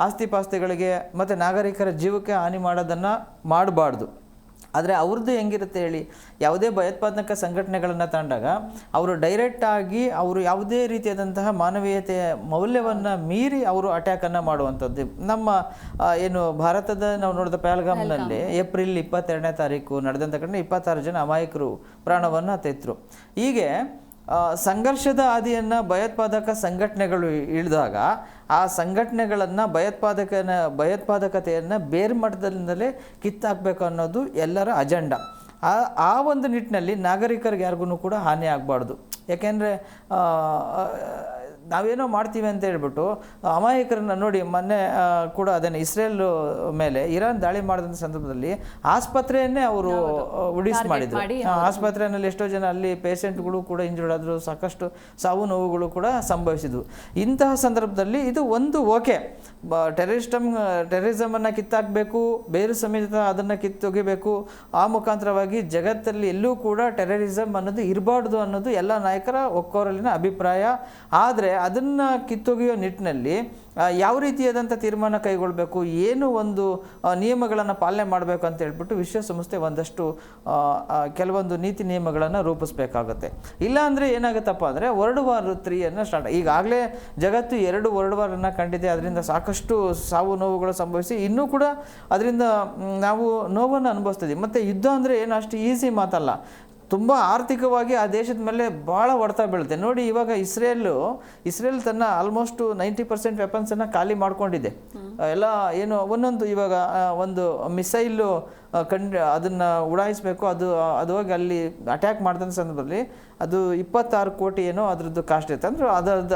ಆಸ್ತಿಪಾಸ್ತಿಗಳಿಗೆ ಮತ್ತು ನಾಗರಿಕರ ಜೀವಕ್ಕೆ ಹಾನಿ ಮಾಡೋದನ್ನು ಮಾಡಬಾರ್ದು. ಆದರೆ ಅವ್ರದ್ದು ಹೆಂಗಿರುತ್ತೆ ಹೇಳಿ, ಯಾವುದೇ ಭಯೋತ್ಪಾದಕ ಸಂಘಟನೆಗಳನ್ನು ತಂದಾಗ ಅವರು ಡೈರೆಕ್ಟಾಗಿ ಅವರು ಯಾವುದೇ ರೀತಿಯಾದಂತಹ ಮಾನವೀಯತೆಯ ಮೌಲ್ಯವನ್ನು ಮೀರಿ ಅವರು ಅಟ್ಯಾಕನ್ನು ಮಾಡುವಂಥದ್ದು. ನಮ್ಮ ಏನು ಭಾರತದ ನಾವು ನೋಡಿದ ಪಹಲ್ಗಾಮ್ನಲ್ಲಿ ಏಪ್ರಿಲ್ 22ನೇ ತಾರೀಕು ನಡೆದಂಥ ಕಡೆ 26 ಜನ ಅಮಾಯಕರು ಪ್ರಾಣವನ್ನು ತೆತ್ತರು. ಹೀಗೆ ಸಂಘರ್ಷದ ಹಾದಿಯನ್ನು ಭಯೋತ್ಪಾದಕ ಸಂಘಟನೆಗಳು ಇಳಿದಾಗ ಆ ಸಂಘಟನೆಗಳನ್ನು ಭಯೋತ್ಪಾದಕತೆಯನ್ನು ಬೇರೆ ಮಟ್ಟದಿಂದಲೇ ಕಿತ್ತಾಕಬೇಕು ಅನ್ನೋದು ಎಲ್ಲರ ಅಜೆಂಡಾ. ಆ ಒಂದು ನಿಟ್ಟಿನಲ್ಲಿ ನಾಗರಿಕರಿಗೆ ಯಾರಿಗೂ ಕೂಡ ಹಾನಿ ಆಗಬಾರ್ದು. ಯಾಕೆಂದರೆ ನಾವೇನೋ ಮಾಡ್ತೀವಿ ಅಂತ ಹೇಳ್ಬಿಟ್ಟು ಅಮಾಯಕರನ್ನ ನೋಡಿ, ಮೊನ್ನೆ ಕೂಡ ಅದನ್ನು ಇಸ್ರೇಲ್ ಮೇಲೆ ಇರಾನ್ ದಾಳಿ ಮಾಡಿದಂಥ ಸಂದರ್ಭದಲ್ಲಿ ಆಸ್ಪತ್ರೆಯನ್ನೇ ಅವರು ಉಡಿಸ್ ಮಾಡಿದ್ರು. ಆಸ್ಪತ್ರೆಯಲ್ಲಿ ಎಷ್ಟೋ ಜನ ಅಲ್ಲಿ ಪೇಷೆಂಟ್ಗಳು ಕೂಡ ಇಂಜರ್ಡ್ ಆದರು, ಸಾಕಷ್ಟು ಸಾವು ನೋವುಗಳು ಕೂಡ ಸಂಭವಿಸಿದ್ವು. ಇಂತಹ ಸಂದರ್ಭದಲ್ಲಿ ಇದು ಒಂದು ಓಕೆ, ಟೆರರಿಸಮನ್ನು ಕಿತ್ತಾಕಬೇಕು, ಬೇರು ಸಮೇತ ಅದನ್ನು ಕಿತ್ತೊಗಿಬೇಕು, ಆ ಮುಖಾಂತರವಾಗಿ ಜಗತ್ತಲ್ಲಿ ಎಲ್ಲೂ ಕೂಡ ಟೆರರಿಸಮ್ ಅನ್ನೋದು ಇರಬಾರ್ದು ಅನ್ನೋದು ಎಲ್ಲ ನಾಯಕರ ಒಕ್ಕೊರಲಿನ ಅಭಿಪ್ರಾಯ. ಆದರೆ ಅದನ್ನು ಕಿತ್ತೊಗೆಯೋ ನಿಟ್ಟಿನಲ್ಲಿ ಯಾವ ರೀತಿಯಾದಂಥ ತೀರ್ಮಾನ ಕೈಗೊಳ್ಳಬೇಕು, ಏನು ಒಂದು ನಿಯಮಗಳನ್ನು ಪಾಲನೆ ಮಾಡಬೇಕು ಅಂತ ಹೇಳ್ಬಿಟ್ಟು ವಿಶ್ವಸಂಸ್ಥೆ ಒಂದಷ್ಟು ಕೆಲವೊಂದು ನೀತಿ ನಿಯಮಗಳನ್ನು ರೂಪಿಸಬೇಕಾಗುತ್ತೆ. ಇಲ್ಲಾಂದರೆ ಏನಾಗುತ್ತಪ್ಪ ಅಂದರೆ ವರ್ಲ್ಡ್ ವಾರ್ 3 ಸ್ಟಾರ್ಟ್. ಈಗಾಗಲೇ ಜಗತ್ತು 2 ವರ್ಲ್ಡ್ ವಾರನ್ನು ಕಂಡಿದೆ. ಅದರಿಂದ ಸಾಕಷ್ಟು ಸಾವು ನೋವುಗಳು ಸಂಭವಿಸಿ ಇನ್ನೂ ಕೂಡ ಅದರಿಂದ ನಾವು ನೋವನ್ನು ಅನುಭವಿಸ್ತಿದ್ದೀವಿ. ಮತ್ತು ಯುದ್ಧ ಅಂದರೆ ಏನು ಅಷ್ಟು ಈಸಿ ಮಾತಲ್ಲ, ತುಂಬ ಆರ್ಥಿಕವಾಗಿ ಆ ದೇಶದ ಮೇಲೆ ಭಾಳ ಹೊಡೆತ ಬೀಳುತ್ತೆ. ನೋಡಿ, ಇವಾಗ ಇಸ್ರೇಲ್ ತನ್ನ ಆಲ್ಮೋಸ್ಟ್ 90% ವೆಪನ್ಸನ್ನು ಖಾಲಿ ಮಾಡ್ಕೊಂಡಿದೆ. ಎಲ್ಲ ಏನು ಒಂದೊಂದು ಇವಾಗ ಒಂದು ಮಿಸೈಲು ಅದನ್ನು ಉಡಾಯಿಸಬೇಕು, ಅದು ಹೋಗಿ ಅಲ್ಲಿ ಅಟ್ಯಾಕ್ ಮಾಡಿದಂಥ ಸಂದರ್ಭದಲ್ಲಿ ಅದು 26 ಕೋಟಿ ಏನೋ ಅದರದ್ದು ಕಾಸ್ಟ್ ಇರುತ್ತೆ. ಅಂದರೆ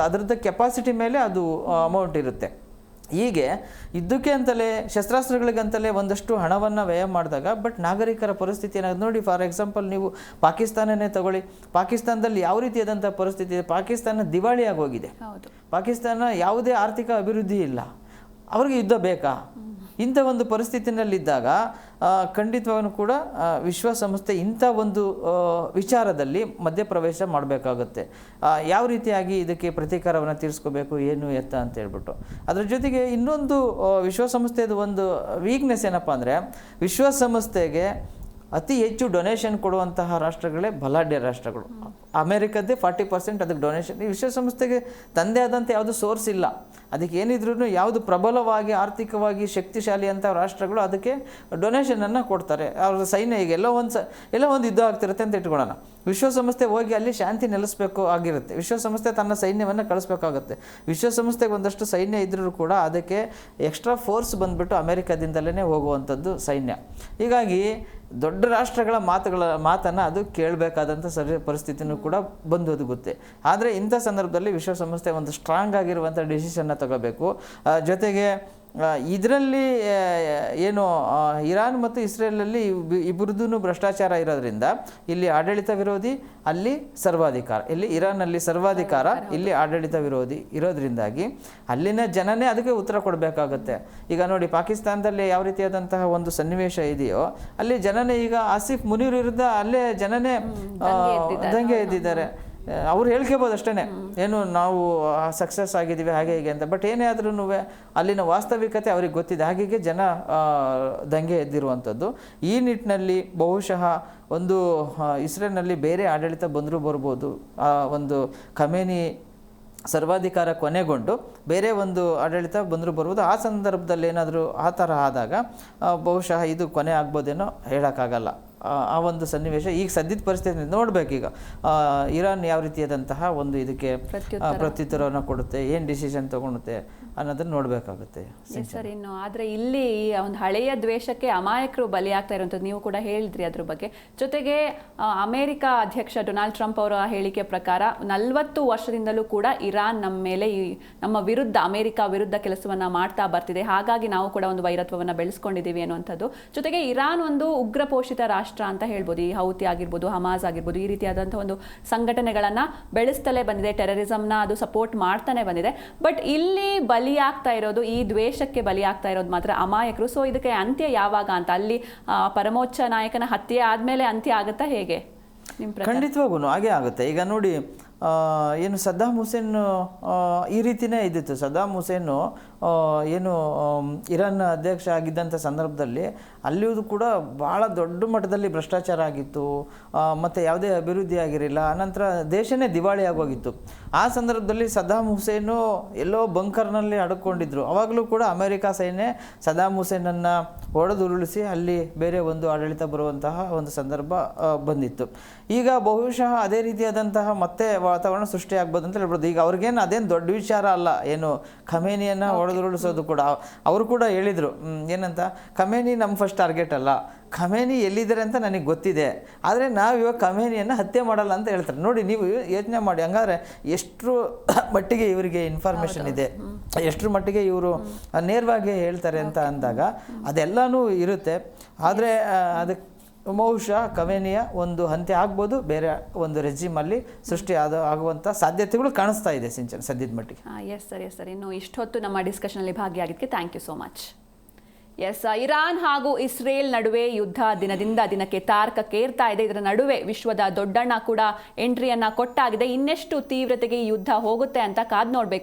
ಅದರದ್ದು ಕೆಪಾಸಿಟಿ ಮೇಲೆ ಅದು ಅಮೌಂಟ್ ಇರುತ್ತೆ. ಹೀಗೆ ಯುದ್ಧಕ್ಕೆ ಅಂತಲೇ ಶಸ್ತ್ರಾಸ್ತ್ರಗಳಿಗಂತಲೇ ಒಂದಷ್ಟು ಹಣವನ್ನು ವ್ಯಯ ಮಾಡಿದಾಗ ಬಟ್ ನಾಗರಿಕರ ಪರಿಸ್ಥಿತಿ ಏನಾಗುತ್ತೆ ನೋಡಿ. ಫಾರ್ ಎಕ್ಸಾಂಪಲ್ ನೀವು ಪಾಕಿಸ್ತಾನನೇ ತಗೊಳ್ಳಿ. ಪಾಕಿಸ್ತಾನದಲ್ಲಿ ಯಾವ ರೀತಿಯಾದಂಥ ಪರಿಸ್ಥಿತಿ ಇದೆ, ಪಾಕಿಸ್ತಾನ ದಿವಾಳಿಯಾಗಿ ಹೋಗಿದೆ. ಪಾಕಿಸ್ತಾನ ಯಾವುದೇ ಆರ್ಥಿಕ ಅಭಿವೃದ್ಧಿ ಇಲ್ಲ, ಅವ್ರಿಗೆ ಯುದ್ಧ ಬೇಕಾ? ಇಂಥ ಒಂದು ಪರಿಸ್ಥಿತಿನಲ್ಲಿದ್ದಾಗ ಖಂಡಿತವಾಗೂ ಕೂಡ ವಿಶ್ವಸಂಸ್ಥೆ ಇಂಥ ಒಂದು ವಿಚಾರದಲ್ಲಿ ಮಧ್ಯಪ್ರವೇಶ ಮಾಡಬೇಕಾಗುತ್ತೆ. ಯಾವ ರೀತಿಯಾಗಿ ಇದಕ್ಕೆ ಪ್ರತೀಕಾರವನ್ನು ತೀರಿಸ್ಕೋಬೇಕು, ಏನು ಎತ್ತ ಅಂತ ಹೇಳ್ಬಿಟ್ಟು. ಅದರ ಜೊತೆಗೆ ಇನ್ನೊಂದು ವಿಶ್ವಸಂಸ್ಥೆದು ಒಂದು ವೀಕ್ನೆಸ್ ಏನಪ್ಪ ಅಂದರೆ, ವಿಶ್ವಸಂಸ್ಥೆಗೆ ಅತಿ ಹೆಚ್ಚು ಡೊನೇಷನ್ ಕೊಡುವಂತಹ ರಾಷ್ಟ್ರಗಳೇ ಬಲಾಢ್ಯ ರಾಷ್ಟ್ರಗಳು. ಅಮೇರಿಕದ್ದೇ 40% ಅದಕ್ಕೆ ಡೊನೇಷನ್. ಈ ವಿಶ್ವಸಂಸ್ಥೆಗೆ ತಂದೆ ಆದಂಥ ಯಾವುದು ಸೋರ್ಸ್ ಇಲ್ಲ. ಅದಕ್ಕೆ ಏನಿದ್ರೂ ಯಾವುದು ಪ್ರಬಲವಾಗಿ ಆರ್ಥಿಕವಾಗಿ ಶಕ್ತಿಶಾಲಿ ಅಂತ ರಾಷ್ಟ್ರಗಳು ಅದಕ್ಕೆ ಡೊನೇಷನನ್ನು ಕೊಡ್ತಾರೆ. ಅವ್ರ ಸೈನ್ಯ ಈಗ ಎಲ್ಲೋ ಒಂದು ಯುದ್ಧ ಆಗ್ತಿರುತ್ತೆ ಅಂತ ಇಟ್ಕೊಳ್ಳೋಣ. ವಿಶ್ವಸಂಸ್ಥೆ ಹೋಗಿ ಅಲ್ಲಿ ಶಾಂತಿ ನೆಲೆಸಬೇಕು ಆಗಿರುತ್ತೆ. ವಿಶ್ವಸಂಸ್ಥೆ ತನ್ನ ಸೈನ್ಯವನ್ನು ಕಳಿಸ್ಬೇಕಾಗುತ್ತೆ. ವಿಶ್ವಸಂಸ್ಥೆಗೆ ಒಂದಷ್ಟು ಸೈನ್ಯ ಇದ್ದರೂ ಕೂಡ ಅದಕ್ಕೆ ಎಕ್ಸ್ಟ್ರಾ ಫೋರ್ಸ್ ಬಂದುಬಿಟ್ಟು ಅಮೇರಿಕಾದಿಂದಲೇ ಹೋಗುವಂಥದ್ದು ಸೈನ್ಯ. ಹೀಗಾಗಿ ದೊಡ್ಡ ರಾಷ್ಟ್ರಗಳ ಮಾತನ್ನು ಅದು ಕೇಳಬೇಕಾದಂಥ ಪರಿಸ್ಥಿತಿನೂ ಕೂಡ ಬಂದೊದಗುತ್ತೆ. ಆದರೆ ಇಂಥ ಸಂದರ್ಭದಲ್ಲಿ ವಿಶ್ವಸಂಸ್ಥೆ ಒಂದು ಸ್ಟ್ರಾಂಗ್ ಆಗಿರುವಂಥ ಡಿಸಿಷನ್ನ ತಗೋಬೇಕು. ಜೊತೆಗೆ ಇದರಲ್ಲಿ ಏನು ಇರಾನ್ ಮತ್ತು ಇಸ್ರೇಲಲ್ಲಿ ಇಬ್ಬರದೂ ಭ್ರಷ್ಟಾಚಾರ ಇರೋದ್ರಿಂದ ಇಲ್ಲಿ ಆಡಳಿತ ವಿರೋಧಿ, ಅಲ್ಲಿ ಸರ್ವಾಧಿಕಾರ. ಇಲ್ಲಿ ಇರಾನಲ್ಲಿ ಸರ್ವಾಧಿಕಾರ, ಇಲ್ಲಿ ಆಡಳಿತ ವಿರೋಧಿ ಇರೋದ್ರಿಂದಾಗಿ ಅಲ್ಲಿನ ಜನನೇ ಅದಕ್ಕೆ ಉತ್ತರ ಕೊಡಬೇಕಾಗುತ್ತೆ. ಈಗ ನೋಡಿ, ಪಾಕಿಸ್ತಾನದಲ್ಲಿ ಯಾವ ರೀತಿಯಾದಂತಹ ಒಂದು ಸನ್ನಿವೇಶ ಇದೆಯೋ ಅಲ್ಲಿ ಜನನೇ ಈಗ ಆಸಿಫ್ ಮುನೀರ್ ವಿರುದ್ಧ ಅಲ್ಲೇ ಜನನೇ ದಂಗೆ ಎದ್ದಿದ್ದಾರೆ. ಅವ್ರು ಹೇಳ್ಕೋಬೋದು ಅಷ್ಟೇ, ಏನು ನಾವು ಸಕ್ಸಸ್ ಆಗಿದ್ದೀವಿ ಹಾಗೆ ಹೀಗೆ ಅಂತ. ಬಟ್ ಏನೇ ಆದ್ರೂ ಅಲ್ಲಿನ ವಾಸ್ತವಿಕತೆ ಅವ್ರಿಗೆ ಗೊತ್ತಿದೆ, ಹಾಗೆ ಜನ ದಂಗೆ ಎದ್ದಿರುವಂಥದ್ದು. ಈ ನಿಟ್ಟಿನಲ್ಲಿ ಬಹುಶಃ ಒಂದು ಇಸ್ರೇಲ್ನಲ್ಲಿ ಬೇರೆ ಆಡಳಿತ ಬಂದರೂ ಬರ್ಬೋದು. ಒಂದು ಖಮೇನಿ ಸರ್ವಾಧಿಕಾರ ಕೊನೆಗೊಂಡು ಬೇರೆ ಒಂದು ಆಡಳಿತ ಬಂದರೂ ಬರ್ಬೋದು. ಆ ಸಂದರ್ಭದಲ್ಲಿ ಏನಾದರೂ ಆ ಥರ ಆದಾಗ ಬಹುಶಃ ಇದು ಕೊನೆ ಆಗ್ಬೋದೇನೋ ಹೇಳೋಕ್ಕಾಗಲ್ಲ. ಆ ಒಂದು ಸನ್ನಿವೇಶ ಈಗ ಸದ್ಯದ ಪರಿಸ್ಥಿತಿ ನೋಡಬೇಕು. ಈಗ ಇರಾನ್ ಯಾವ ರೀತಿಯಾದಂತಹ ಒಂದು ಇದಕ್ಕೆ ಪ್ರತ್ಯುತ್ತರವನ್ನು ಕೊಡುತ್ತೆ, ಏನು ಡಿಸಿಷನ್ ತಗೊಳುತ್ತೆ ಅನ್ನೋದನ್ನು ನೋಡಬೇಕಾಗುತ್ತೆ ಸರ್. ಇನ್ನು ಆದರೆ ಇಲ್ಲಿ ಒಂದು ಹಳೆಯ ದ್ವೇಷಕ್ಕೆ ಅಮಾಯಕರು ಬಲಿಯಾಗ್ತಾ ಇರುವಂಥದ್ದು ನೀವು ಕೂಡ ಹೇಳಿದ್ರಿ ಅದ್ರ ಬಗ್ಗೆ. ಜೊತೆಗೆ ಅಮೆರಿಕ ಅಧ್ಯಕ್ಷ ಡೊನಾಲ್ಡ್ ಟ್ರಂಪ್ ಅವರ ಹೇಳಿಕೆ ಪ್ರಕಾರ 40 ವರ್ಷದಿಂದಲೂ ಕೂಡ ಇರಾನ್ ನಮ್ಮ ಮೇಲೆ ನಮ್ಮ ವಿರುದ್ಧ, ಅಮೆರಿಕ ವಿರುದ್ಧ ಕೆಲಸವನ್ನ ಮಾಡ್ತಾ ಬರ್ತಿದೆ, ಹಾಗಾಗಿ ನಾವು ಕೂಡ ಒಂದು ವೈರತ್ವವನ್ನು ಬೆಳೆಸ್ಕೊಂಡಿದ್ದೀವಿ ಅನ್ನುವಂಥದ್ದು. ಜೊತೆಗೆ ಇರಾನ್ ಒಂದು ಉಗ್ರ ಪೋಷಿತ ರಾಷ್ಟ್ರ ಅಂತ ಹೇಳ್ಬೋದು. ಈ ಹೌತಿ ಆಗಿರ್ಬೋದು, ಹಮಾಸ್ ಆಗಿರ್ಬೋದು, ಈ ರೀತಿಯಾದಂಥ ಒಂದು ಸಂಘಟನೆಗಳನ್ನ ಬೆಳೆಸ್ತಲೇ ಬಂದಿದೆ, ಟೆರರಿಸಮ್ನ ಅದು ಸಪೋರ್ಟ್ ಮಾಡ್ತಾನೆ ಬಂದಿದೆ. ಬಟ್ ಇಲ್ಲಿ ಬಲಿಯಾಗ್ತಾ ಇರೋದು, ಈ ದ್ವೇಷಕ್ಕೆ ಬಲಿಯಾಗ್ತಾ ಇರೋದು ಮಾತ್ರ ಅಮಾಯಕರು. ಸೊ ಇದಕ್ಕೆ ಅಂತ್ಯ ಯಾವಾಗ ಅಂತ, ಅಲ್ಲಿ ಪರಮೋಚ್ಚ ನಾಯಕನ ಹತ್ಯೆ ಆದಮೇಲೆ ಅಂತ್ಯ ಆಗುತ್ತಾ ಹೇಗೆ ನಿಮ್ಮ ಪ್ರಕಾರ? ಖಂಡಿತವಾಗೂ ಹಾಗೆ ಆಗುತ್ತೆ. ಈಗ ನೋಡಿ, ಏನು ಸದ್ದಾಮ್ ಹುಸೇನ್ ಈ ರೀತಿಯೇ ಇದ್ದಿತ್ತು. ಸದ್ದಾಮ್ ಹುಸೇನು ಏನು ಇರಾನ್ ಅಧ್ಯಕ್ಷ ಆಗಿದ್ದಂಥ ಸಂದರ್ಭದಲ್ಲಿ ಅಲ್ಲಿಯೂ ಕೂಡ ಭಾಳ ದೊಡ್ಡ ಮಟ್ಟದಲ್ಲಿ ಭ್ರಷ್ಟಾಚಾರ ಆಗಿತ್ತು, ಮತ್ತು ಯಾವುದೇ ಅಭಿವೃದ್ಧಿ ಆಗಿರಲಿಲ್ಲ. ಅನಂತರ ದೇಶನೇ ದಿವಾಳಿ ಆಗೋಗಿತ್ತು. ಆ ಸಂದರ್ಭದಲ್ಲಿ ಸದ್ದಾಮ್ ಹುಸೇನು ಎಲ್ಲೋ ಬಂಕರ್ನಲ್ಲಿ ಅಡಕೊಂಡಿದ್ರು. ಅವಾಗಲೂ ಕೂಡ ಅಮೆರಿಕ ಸೈನ್ಯ ಸದ್ದಾಮ್ ಹುಸೇನನ್ನು ಹೊಡೆದುರುಳಿಸಿ ಅಲ್ಲಿ ಬೇರೆ ಒಂದು ಆಡಳಿತ ಬರುವಂತಹ ಒಂದು ಸಂದರ್ಭ ಬಂದಿತ್ತು. ಈಗ ಬಹುಶಃ ಅದೇ ರೀತಿಯಾದಂತಹ ಮತ್ತೆ ವಾತಾವರಣ ಸೃಷ್ಟಿಯಾಗ್ಬೋದು ಅಂತ ಹೇಳ್ಬೋದು. ಈಗ ಅವ್ರಿಗೇನು ಅದೇನು ದೊಡ್ಡ ವಿಚಾರ ಅಲ್ಲ, ಏನು ಖಮೇನಿಯನ್ನು ಹೊಡೆದುರುಳಿಸೋದು ಕೂಡ. ಅವರು ಕೂಡ ಹೇಳಿದರು ಏನಂತ, ಖಮೇನಿ ನಮ್ಮ ಫಸ್ಟ್ ಟಾರ್ಗೆಟ್ ಅಲ್ಲ, ಖಮೇನಿ ಎಲ್ಲಿದ್ದಾರೆ ಅಂತ ನನಗೆ ಗೊತ್ತಿದೆ, ಆದರೆ ನಾವು ಇವಾಗ ಖಮೇನಿಯನ್ನು ಹತ್ಯೆ ಮಾಡಲ್ಲ ಅಂತ ಹೇಳ್ತಾರೆ. ನೋಡಿ, ನೀವು ಯೋಚನೆ ಮಾಡಿ, ಹಂಗಾದ್ರೆ ಎಷ್ಟರ ಮಟ್ಟಿಗೆ ಇವರಿಗೆ ಇನ್ಫಾರ್ಮೇಷನ್ ಇದೆ, ಎಷ್ಟರ ಮಟ್ಟಿಗೆ ಇವರು ನೇರವಾಗಿ ಹೇಳ್ತಾರೆ ಅಂತ ಅಂದಾಗ ಅದೆಲ್ಲನೂ ಇರುತ್ತೆ. ಆದರೆ ಅದಕ್ಕೆ ಬಹುಶಃ ಖಮೇನಿಯ ಒಂದು ಹಂತೆ ಆಗ್ಬೋದು, ಬೇರೆ ಒಂದು ರೆಜಿಮಲ್ಲಿ ಸೃಷ್ಟಿ ಆಗುವಂಥ ಸಾಧ್ಯತೆಗಳು ಕಾಣಿಸ್ತಾ ಇದೆ ಸಿಂಚನ ಸದ್ಯದ ಮಟ್ಟಿಗೆ. Yes sir. ಇನ್ನು ಇಷ್ಟೊತ್ತು ನಮ್ಮ ಡಿಸ್ಕಷನಲ್ಲಿ ಭಾಗಿಯಾಗಿದ್ದಕ್ಕೆ thank you so much. Yes, Iran ಹಾಗೂ ಇಸ್ರೇಲ್ ನಡುವೆ ಯುದ್ಧ ದಿನದಿಂದ ದಿನಕ್ಕೆ ತಾರಕಕ್ಕೇರ್ತಾ ಇದೆ. ಇದರ ನಡುವೆ ವಿಶ್ವದ ದೊಡ್ಡಣ್ಣ ಕೂಡ ಎಂಟ್ರಿಯನ್ನ ಕೊಟ್ಟಾಗಿದೆ. ಇನ್ನೆಷ್ಟು ತೀವ್ರತೆಗೆ ಈ ಯುದ್ಧ ಹೋಗುತ್ತೆ ಅಂತ ಕಾದ್ ನೋಡ್ಬೇಕು.